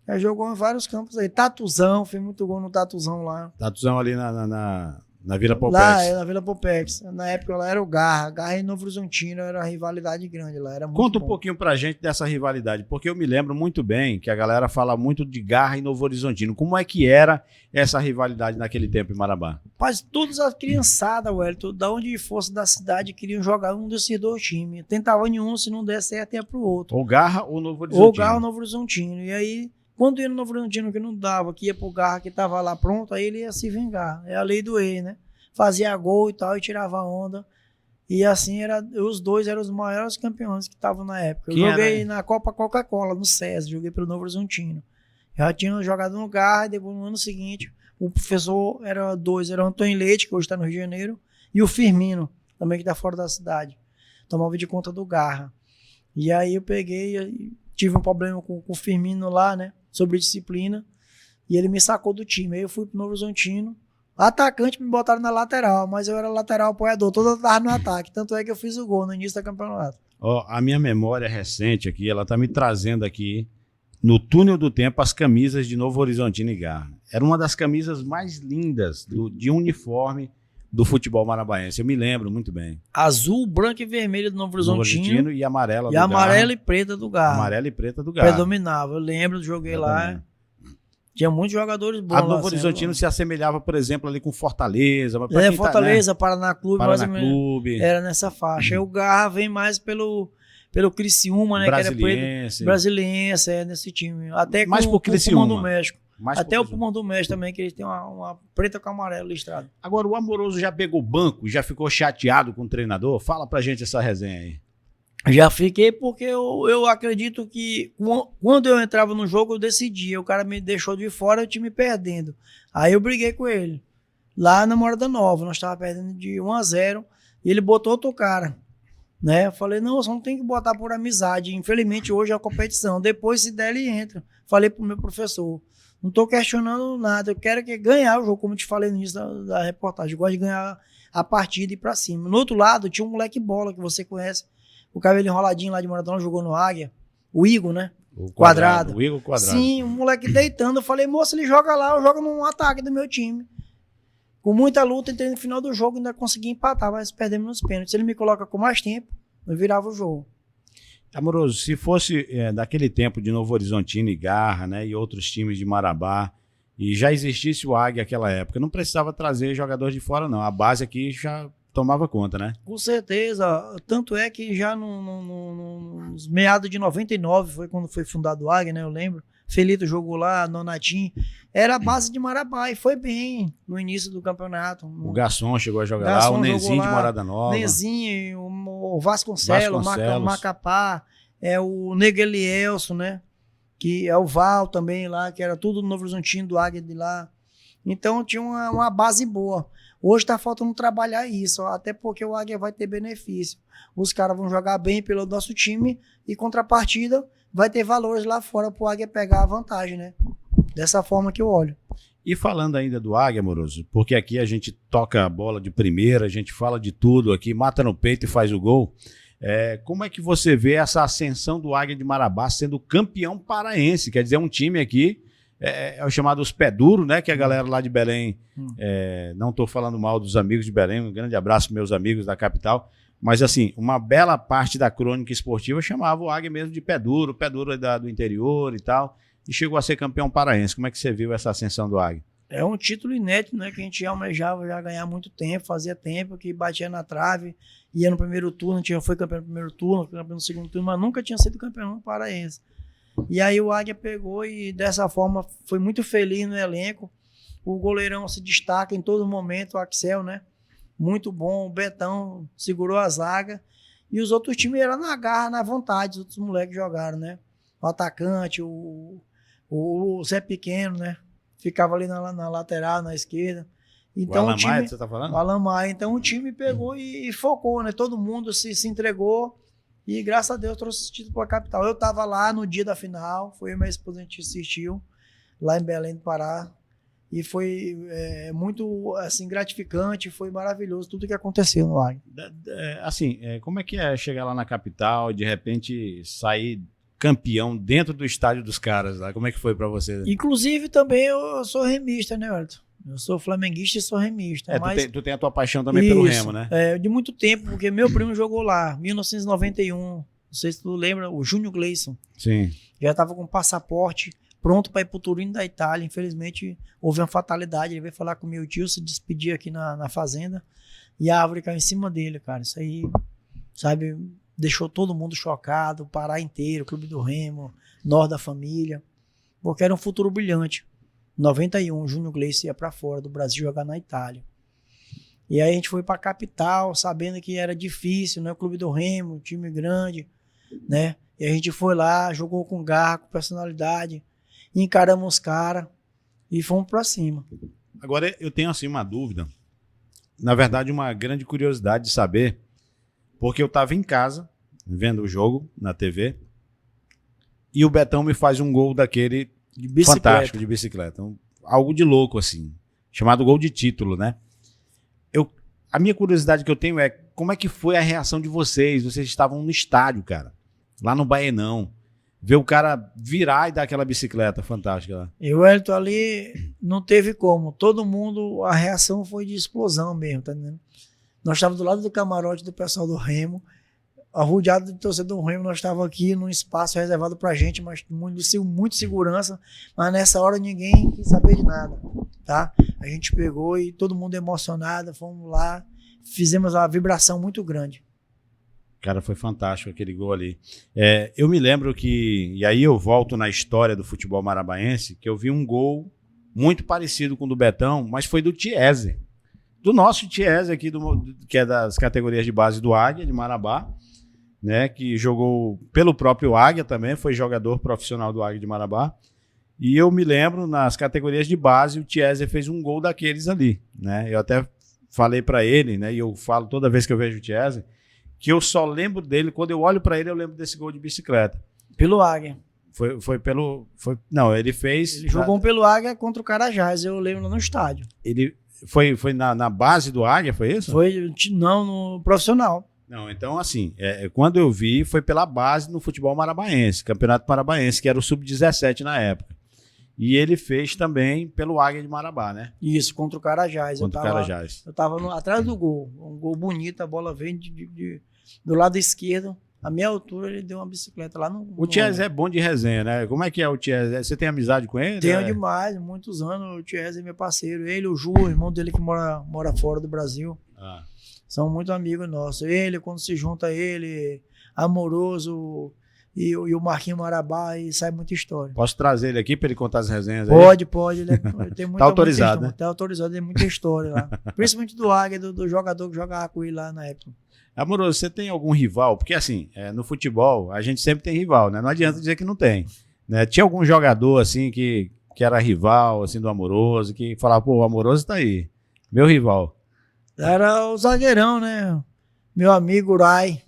Já jogou em vários campos aí. Tatuzão, fez muito gol no Tatuzão lá. Tatuzão ali na Vila Popex. Lá, na Vila Popex. Na época lá era o Garra e Novo Horizontino, era uma rivalidade grande lá. Era muito Conta bom. Um pouquinho pra gente dessa rivalidade, porque eu me lembro muito bem que a galera fala muito de Garra e Novo Horizontino. Como é que era essa rivalidade naquele tempo em Marabá? Mas todas as criançadas, Wellington, da onde fosse da cidade, queriam jogar um desses dois times. Tentava nenhum, se não der certo, ia pro outro. Ou Garra ou Novo Horizontino. Ou Garra ou Novo Horizontino. E aí, quando ia no Novo Horizontino que não dava, que ia pro Garra que tava lá pronto, aí ele ia se vingar. É a lei do ex, né? Fazia gol e tal, e tirava onda. E assim, os dois eram os maiores campeões que estavam na época. Eu joguei na Copa Coca-Cola, no SESI, joguei pelo Novo Horizontino. Já tinha jogado no Garra, e depois no ano seguinte, o professor era o Antônio Leite, que hoje está no Rio de Janeiro, e o Firmino, também que está fora da cidade. Tomava de conta do Garra. E aí eu peguei, tive um problema com o Firmino lá, né, sobre disciplina, e ele me sacou do time. Aí eu fui pro Novo Horizontino. Atacante me botaram na lateral, mas eu era lateral apoiador, todo eu tava no ataque. Tanto é que eu fiz o gol no início do campeonato. A minha memória recente aqui, ela tá me trazendo aqui, no túnel do tempo, as camisas de Novo Horizontino e Garra. Era uma das camisas mais lindas de uniforme do futebol marabaense. Eu me lembro muito bem. Azul, branco e vermelho do Novo Horizontino. E amarela do Garra. E amarela e preta do Garra. Amarela e preta do Garra. Predominava. Eu lembro, joguei lá. Tinha muitos jogadores bons. A Novo Horizontino se assemelhava, por exemplo, ali com Fortaleza. Fortaleza, Paraná Clube. Paraná Clube. Era nessa faixa. Aí o Garra vem mais pelo Criciúma, né? Brasiliense. Que era Brasiliense, nesse time. Até mais com o Criciúma. Pulmão do México. Até o Pulmão do México também, que eles têm uma preta com amarelo listrado. Agora, o Amoroso já pegou banco, já ficou chateado com o treinador? Fala pra gente essa resenha aí. Já fiquei porque eu acredito que quando eu entrava no jogo eu decidia, o cara me deixou de fora, o time perdendo. Aí eu briguei com ele. Lá na Morada Nova, nós estávamos perdendo de 1-0 e ele botou outro cara. Né? Eu falei, não, você não tem que botar por amizade. Infelizmente hoje é a competição. Depois, se der, ele entra. Falei pro meu professor, Não tô questionando nada. Eu quero ganhar o jogo, como eu te falei no início da reportagem. Eu gosto de ganhar a partida e ir pra cima. No outro lado, tinha um moleque bola que você conhece. O cabelo enroladinho lá de Maradona, jogou no Águia. O Igor, né? O Quadrado. O Igor Quadrado. Sim, o moleque deitando. Eu falei, moço, ele joga lá, eu jogo num ataque do meu time. Com muita luta, entrei no final do jogo, ainda consegui empatar, mas perdemos nos pênaltis. Se ele me coloca com mais tempo, eu virava o jogo. Amoroso, se fosse daquele tempo de Novo Horizontino e Garra, né, e outros times de Marabá, e já existisse o Águia naquela época, não precisava trazer jogador de fora, não. A base aqui já tomava conta, né? Com certeza. Tanto é que já nos meados de 99, foi quando foi fundado o Águia, né? Eu lembro. Felito jogou lá, Nonatinho. Era a base de Marabá e foi bem no início do campeonato. O Garçom chegou a jogar lá, o Nezinho de Morada Nova. Nezinho, o Vasconcelos, o Macapá, o Nego Elielson, né? Que é o Val também lá, que era tudo no Novo Horizontino do Águia de lá. Então tinha uma base boa. Hoje tá faltando trabalhar isso, até porque o Águia vai ter benefício. Os caras vão jogar bem pelo nosso time e contrapartida vai ter valores lá fora pro Águia pegar a vantagem, né? Dessa forma que eu olho. E falando ainda do Águia, Amoroso, porque aqui a gente toca a bola de primeira, a gente fala de tudo aqui, mata no peito e faz o gol. Como é que você vê essa ascensão do Águia de Marabá sendo campeão paraense? Quer dizer, um time aqui, é o chamado Os Pé Duro, né? Que a galera lá de Belém, não estou falando mal dos amigos de Belém, um grande abraço para meus amigos da capital, mas assim, uma bela parte da crônica esportiva chamava o Águia mesmo de Pé Duro do interior e tal, e chegou a ser campeão paraense. Como é que você viu essa ascensão do Águia? É um título inédito, né? Que a gente almejava já ganhar há muito tempo, fazia tempo que batia na trave, ia no primeiro turno, foi campeão no primeiro turno, foi campeão no segundo turno, mas nunca tinha sido campeão paraense. E aí o Águia pegou e dessa forma foi muito feliz no elenco. O goleirão se destaca em todo momento, o Axel, né? Muito bom, o Betão segurou a zaga. E os outros times eram na garra, na vontade, os outros moleques jogaram, né? O atacante, o Zé Pequeno, né? Ficava ali na lateral, na esquerda. Então, o Alan Maia, você tá falando? O Alan Maia. Então o time pegou e focou, né? Todo mundo se entregou. E graças a Deus trouxe esse título para a capital. Eu estava lá no dia da final, foi minha esposa, a gente assistiu lá em Belém do Pará. E foi muito assim, gratificante, foi maravilhoso tudo que aconteceu no Águia. Assim, como é que é chegar lá na capital e de repente sair campeão dentro do estádio dos caras lá? Como é que foi para você? Inclusive também eu sou remista, né, Everton? Eu sou flamenguista e sou remista. Mas... tu tem a tua paixão também pelo Remo, né? De muito tempo, porque meu primo jogou lá, 1991. Não sei se tu lembra, o Júnior Gleison. Sim. Já estava com passaporte pronto para ir pro Turino da Itália. Infelizmente, houve uma fatalidade. Ele veio falar com meu tio, se despedir aqui na fazenda. E a árvore caiu em cima dele, cara. Isso aí, sabe, deixou todo mundo chocado. O Pará inteiro, o Clube do Remo, Nós da Família. Porque era um futuro brilhante. 91, Júnior Gleison ia para fora do Brasil jogar na Itália. E aí a gente foi para a capital, sabendo que era difícil, né? O Clube do Remo, time grande, né? E a gente foi lá, jogou com garra, com personalidade, encaramos os caras e fomos para cima. Agora eu tenho assim uma dúvida, na verdade uma grande curiosidade de saber, porque eu estava em casa vendo o jogo na TV e o Betão me faz um gol daquele fantástico de bicicleta, algo de louco assim, chamado gol de título, né? A minha curiosidade que eu tenho é como é que foi a reação de vocês? Vocês estavam no estádio, cara, lá no Baenão, ver o cara virar e dar aquela bicicleta fantástica lá. E o Elton ali não teve como, todo mundo, a reação foi de explosão mesmo, tá entendendo? Nós estávamos do lado do camarote do pessoal do Remo, arrodeado de torcedor do Remo, nós estávamos aqui num espaço reservado pra gente, mas muito segurança, mas nessa hora ninguém quis saber de nada, tá? A gente pegou e todo mundo emocionado, fomos lá, fizemos uma vibração muito grande. Cara, foi fantástico aquele gol ali. Eu me lembro que, e aí eu volto na história do futebol marabaense, que eu vi um gol muito parecido com o do Betão, mas foi do Tiese, do nosso Tiese aqui, que é das categorias de base do Águia, de Marabá, né, que jogou pelo próprio Águia também, foi jogador profissional do Águia de Marabá. E eu me lembro, nas categorias de base, o Tiese fez um gol daqueles ali, né? Eu até falei para ele, né, e eu falo toda vez que eu vejo o Tiese, que eu só lembro dele, quando eu olho para ele, eu lembro desse gol de bicicleta. Pelo Águia. Não, ele fez... Ele jogou pelo Águia contra o Carajás, eu lembro no estádio. Ele foi na base do Águia, foi isso? Não, no profissional. Não, então assim, quando eu vi, foi pela base no futebol marabaense, Campeonato Marabaense, que era o Sub-17 na época. E ele fez também pelo Águia de Marabá, né? Isso, contra o Carajás. Contra o Carajás. Eu tava atrás do gol, um gol bonito, a bola veio do lado esquerdo, a minha altura, ele deu uma bicicleta lá no... O Thies é bom de resenha, né? Como é que é o Thies? Você tem amizade com ele? Tenho demais, muitos anos, o Thies é meu parceiro. Ele, o Ju, o irmão dele que mora fora do Brasil. São muito amigos nossos. Ele, quando se junta ele, Amoroso e o Marquinhos Marabá, e sai muita história. Posso trazer ele aqui para ele contar as resenhas aí? Pode. Ele tem muita, tá autorizado, né? Tá autorizado, tem muita história lá. Principalmente do Águia, do jogador que jogava com ele lá na época. Amoroso, você tem algum rival? Porque assim, no futebol, a gente sempre tem rival, né? Não adianta dizer que não tem. Né? Tinha algum jogador assim que era rival assim, do Amoroso, que falava, pô, o Amoroso tá aí, meu rival. Era o zagueirão, né? Meu amigo Urai.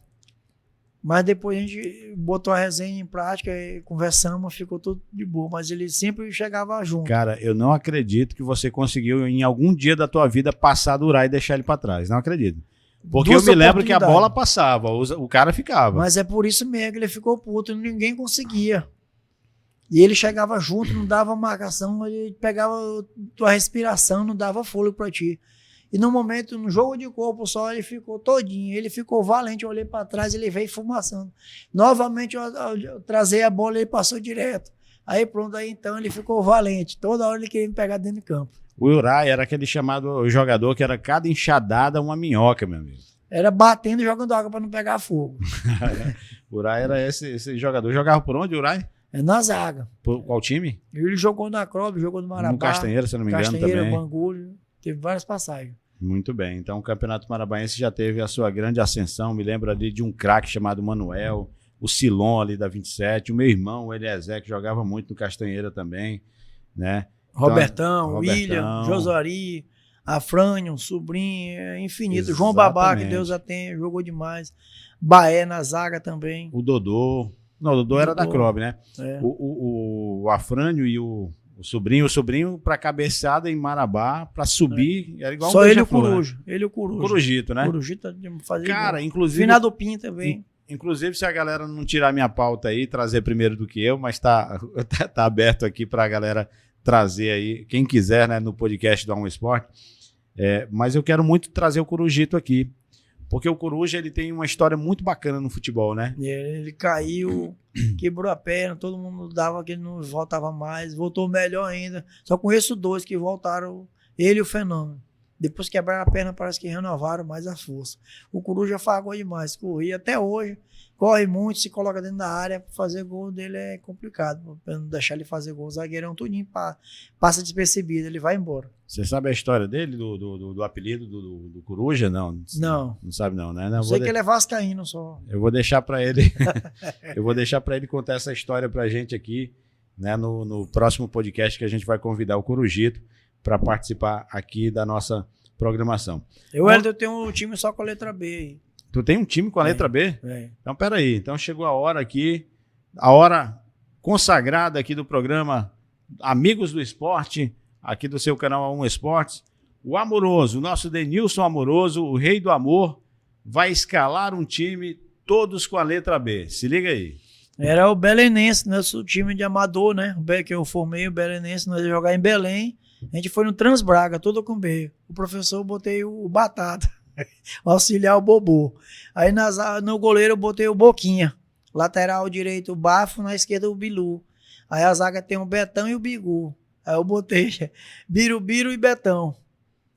Mas depois a gente botou a resenha em prática, e conversamos, ficou tudo de boa. Mas ele sempre chegava junto. Cara, eu não acredito que você conseguiu em algum dia da tua vida passar do Urai e deixar ele pra trás. Não acredito. Porque eu me lembro que a bola passava, o cara ficava. Mas é por isso mesmo que ele ficou puto, ninguém conseguia. E ele chegava junto, não dava marcação, ele pegava tua respiração, não dava fôlego pra ti. E no momento, no jogo de corpo só, ele ficou todinho, ele ficou valente, eu olhei pra trás, ele veio fumaçando. Novamente eu trazei a bola, ele passou direto. Aí pronto, aí então ele ficou valente, toda hora ele queria me pegar dentro de campo. O Urai era aquele chamado jogador que era cada enxadada uma minhoca, meu amigo. Era batendo e jogando água para não pegar fogo. O Urai era esse jogador. Jogava por onde, o Urai? Na zaga. Por qual time? Ele jogou na Crobe, jogou no Marabá. No Castanheira, se não me engano, também. Castanheira, Bangulho, teve várias passagens. Muito bem. Então o Campeonato Marabaense já teve a sua grande ascensão. Me lembro ali de um craque chamado Manuel, o Silon ali da 27, o meu irmão, o Eliezer, que jogava muito no Castanheira também, né? Robertão, William, Josari, Afrânio, Sobrinho, infinito. Exatamente. João Babá, que Deus a tenha, jogou demais. Baé na zaga também. O Dodô. Não, o Dodô era da Crobe, né? É. O Afrânio e o sobrinho para cabeçada em Marabá, para subir, era igual só ele e o Coruja. Ele e o Coruja. Corujito, né? Corujito fazia. Cara, inclusive. Finado Pim também. Inclusive, se a galera não tirar minha pauta aí, trazer primeiro do que eu, mas tá aberto aqui para a galera trazer aí, quem quiser, né, no podcast do A1 Esporte. Mas eu quero muito trazer o Corujito aqui, porque o Coruja ele tem uma história muito bacana no futebol, né? Ele caiu, quebrou a perna, todo mundo dava que ele não voltava mais, voltou melhor ainda. Só conheço dois que voltaram, ele e o Fenômeno. Depois que quebraram a perna, parece que renovaram mais as forças. O Coruja fagou demais, corria até hoje, corre muito, se coloca dentro da área, fazer gol dele é complicado, para não deixar ele fazer gol. O zagueirão tudinho passa despercebido, ele vai embora. Você sabe a história dele, do apelido do Coruja? Não. Não Sabe não, né? Não, sei que ele é vascaíno só. Eu vou deixar para ele ele contar essa história pra gente aqui, né, no próximo podcast que a gente vai convidar o Corujito para participar aqui da nossa programação. Eu tenho um time só com a letra B aí. Tu tem um time com a letra B? É. Então, peraí. Então, chegou a hora aqui, a hora consagrada aqui do programa Amigos do Esporte, aqui do seu canal A1 Esportes. O Amoroso, o nosso Denilson Amoroso, o rei do amor, vai escalar um time todos com a letra B. Se liga aí. Era o Belenense, nosso time de amador, né? Que eu formei o Belenense, nós ia jogar em Belém. A gente foi no Transbraga, todo com B. O professor eu botei o Batata, o auxiliar o Bobô. Aí no goleiro eu botei o Boquinha. Lateral direito o Bafo, na esquerda o Bilu. Aí a zaga tem o Betão e o Bigu. Aí eu botei Birubiru e Betão.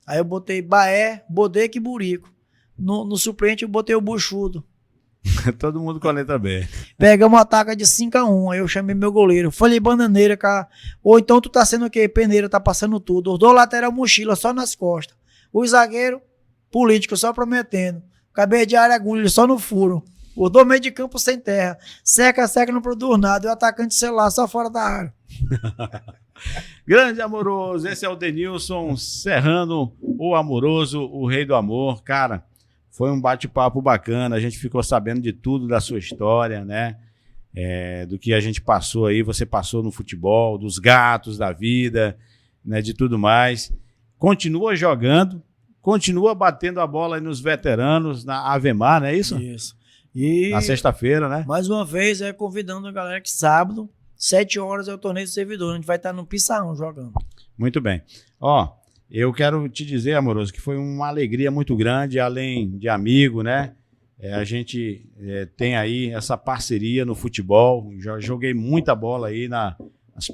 Aí eu botei Baé, Bodeca e Burico. No suplente eu botei o Buchudo. Todo mundo com a letra B. Pegamos uma taca de 5-1. Aí eu chamei meu goleiro. Falei, bananeira, cara. Ou então tu tá sendo o quê? Peneira, tá passando tudo. Os dois lateral mochila, só nas costas. O zagueiro, político, só prometendo. Cabeça de área agulha, só no furo. Os dois meio de campo sem terra. Seca, não produz nada. E o atacante celular, só fora da área. Grande Amoroso. Esse é o Denilson Serrano, o Amoroso, o rei do amor. Cara, foi um bate-papo bacana, a gente ficou sabendo de tudo da sua história, né? do que a gente passou aí, você passou no futebol, dos gatos da vida, né, de tudo mais. Continua jogando, continua batendo a bola aí nos veteranos, na Avemar, não é isso? Isso. E na sexta-feira, né? mais uma vez, convidando a galera que sábado, 7 horas é o torneio do servidor. A gente vai estar no Pissarrão jogando. Muito bem. Ó, eu quero te dizer, Amoroso, que foi uma alegria muito grande, além de amigo, né? A gente tem aí essa parceria no futebol. Já joguei muita bola aí nas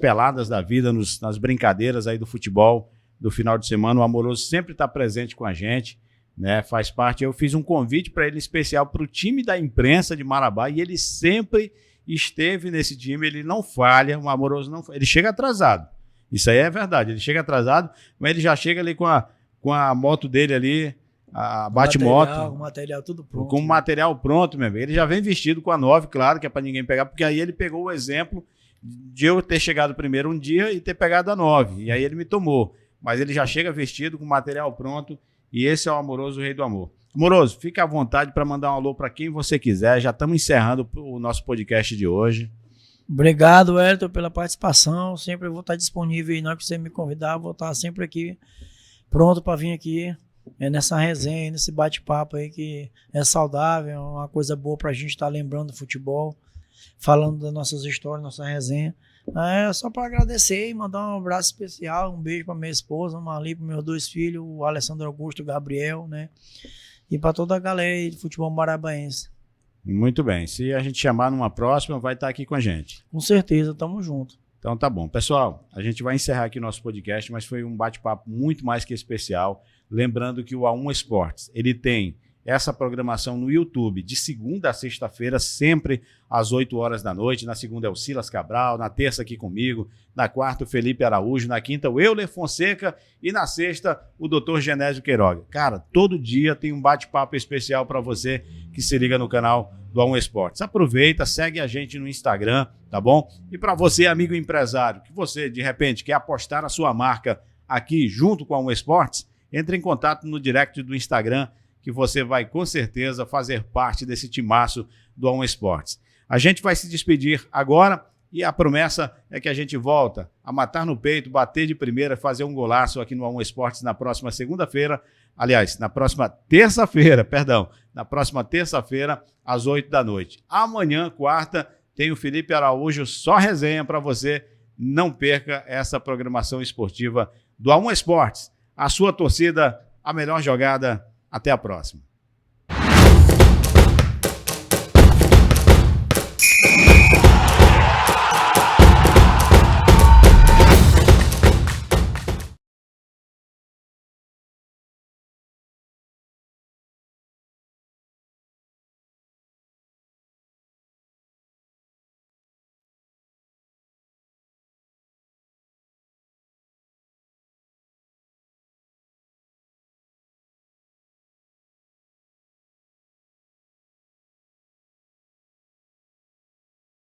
peladas da vida, nas brincadeiras aí do futebol do final de semana. O Amoroso sempre está presente com a gente, né? Faz parte. Eu fiz um convite para ele especial para o time da imprensa de Marabá e ele sempre esteve nesse time. Ele não falha, o Amoroso não falha. Ele chega atrasado. Isso aí é verdade. Ele chega atrasado, mas ele já chega ali com a moto dele ali, a bate-moto. O material tudo pronto. Com o material pronto, meu amigo. Ele já vem vestido com a 9, claro, que é para ninguém pegar, porque aí ele pegou o exemplo de eu ter chegado primeiro um dia e ter pegado a 9. E aí ele me tomou. Mas ele já chega vestido com o material pronto e esse é o Amoroso, o Rei do Amor. Amoroso, fica à vontade para mandar um alô para quem você quiser. Já estamos encerrando o nosso podcast de hoje. Obrigado, Wellington, pela participação. Sempre vou estar disponível e na hora que você me convidar, vou estar sempre aqui, pronto para vir aqui nessa resenha, nesse bate-papo aí que é saudável, é uma coisa boa para a gente estar lembrando do futebol, falando das nossas histórias, nossa resenha. É só para agradecer e mandar um abraço especial, um beijo para minha esposa, Marli, para meus 2 filhos, o Alessandro Augusto e o Gabriel, né? E para toda a galera aí de futebol marabaense. Muito bem. Se a gente chamar numa próxima, vai estar aqui com a gente. Com certeza, tamo junto. Então tá bom. Pessoal, a gente vai encerrar aqui o nosso podcast, mas foi um bate-papo muito mais que especial. Lembrando que o A1 Esportes, ele tem essa programação no YouTube de segunda a sexta-feira, sempre às 8 horas da noite. Na segunda é o Silas Cabral, na terça aqui comigo, na quarta o Felipe Araújo, na quinta o Euler Fonseca e na sexta o Dr. Genésio Queiroga. Cara, todo dia tem um bate-papo especial para você que se liga no canal do A1 Esportes. Aproveita, segue a gente no Instagram, tá bom? E para você, amigo empresário, que você de repente quer apostar a sua marca aqui junto com a A1 Esportes, entre em contato no direct do Instagram, que você vai com certeza fazer parte desse timaço do A1 Esportes. A gente vai se despedir agora e a promessa é que a gente volta a matar no peito, bater de primeira, fazer um golaço aqui no A1 Esportes na próxima segunda-feira. Aliás, na próxima terça-feira, às 8 da noite. Amanhã, quarta, tem o Felipe Araújo, só resenha para você. Não perca essa programação esportiva do A1 Esportes. A sua torcida, a melhor jogada. Até a próxima.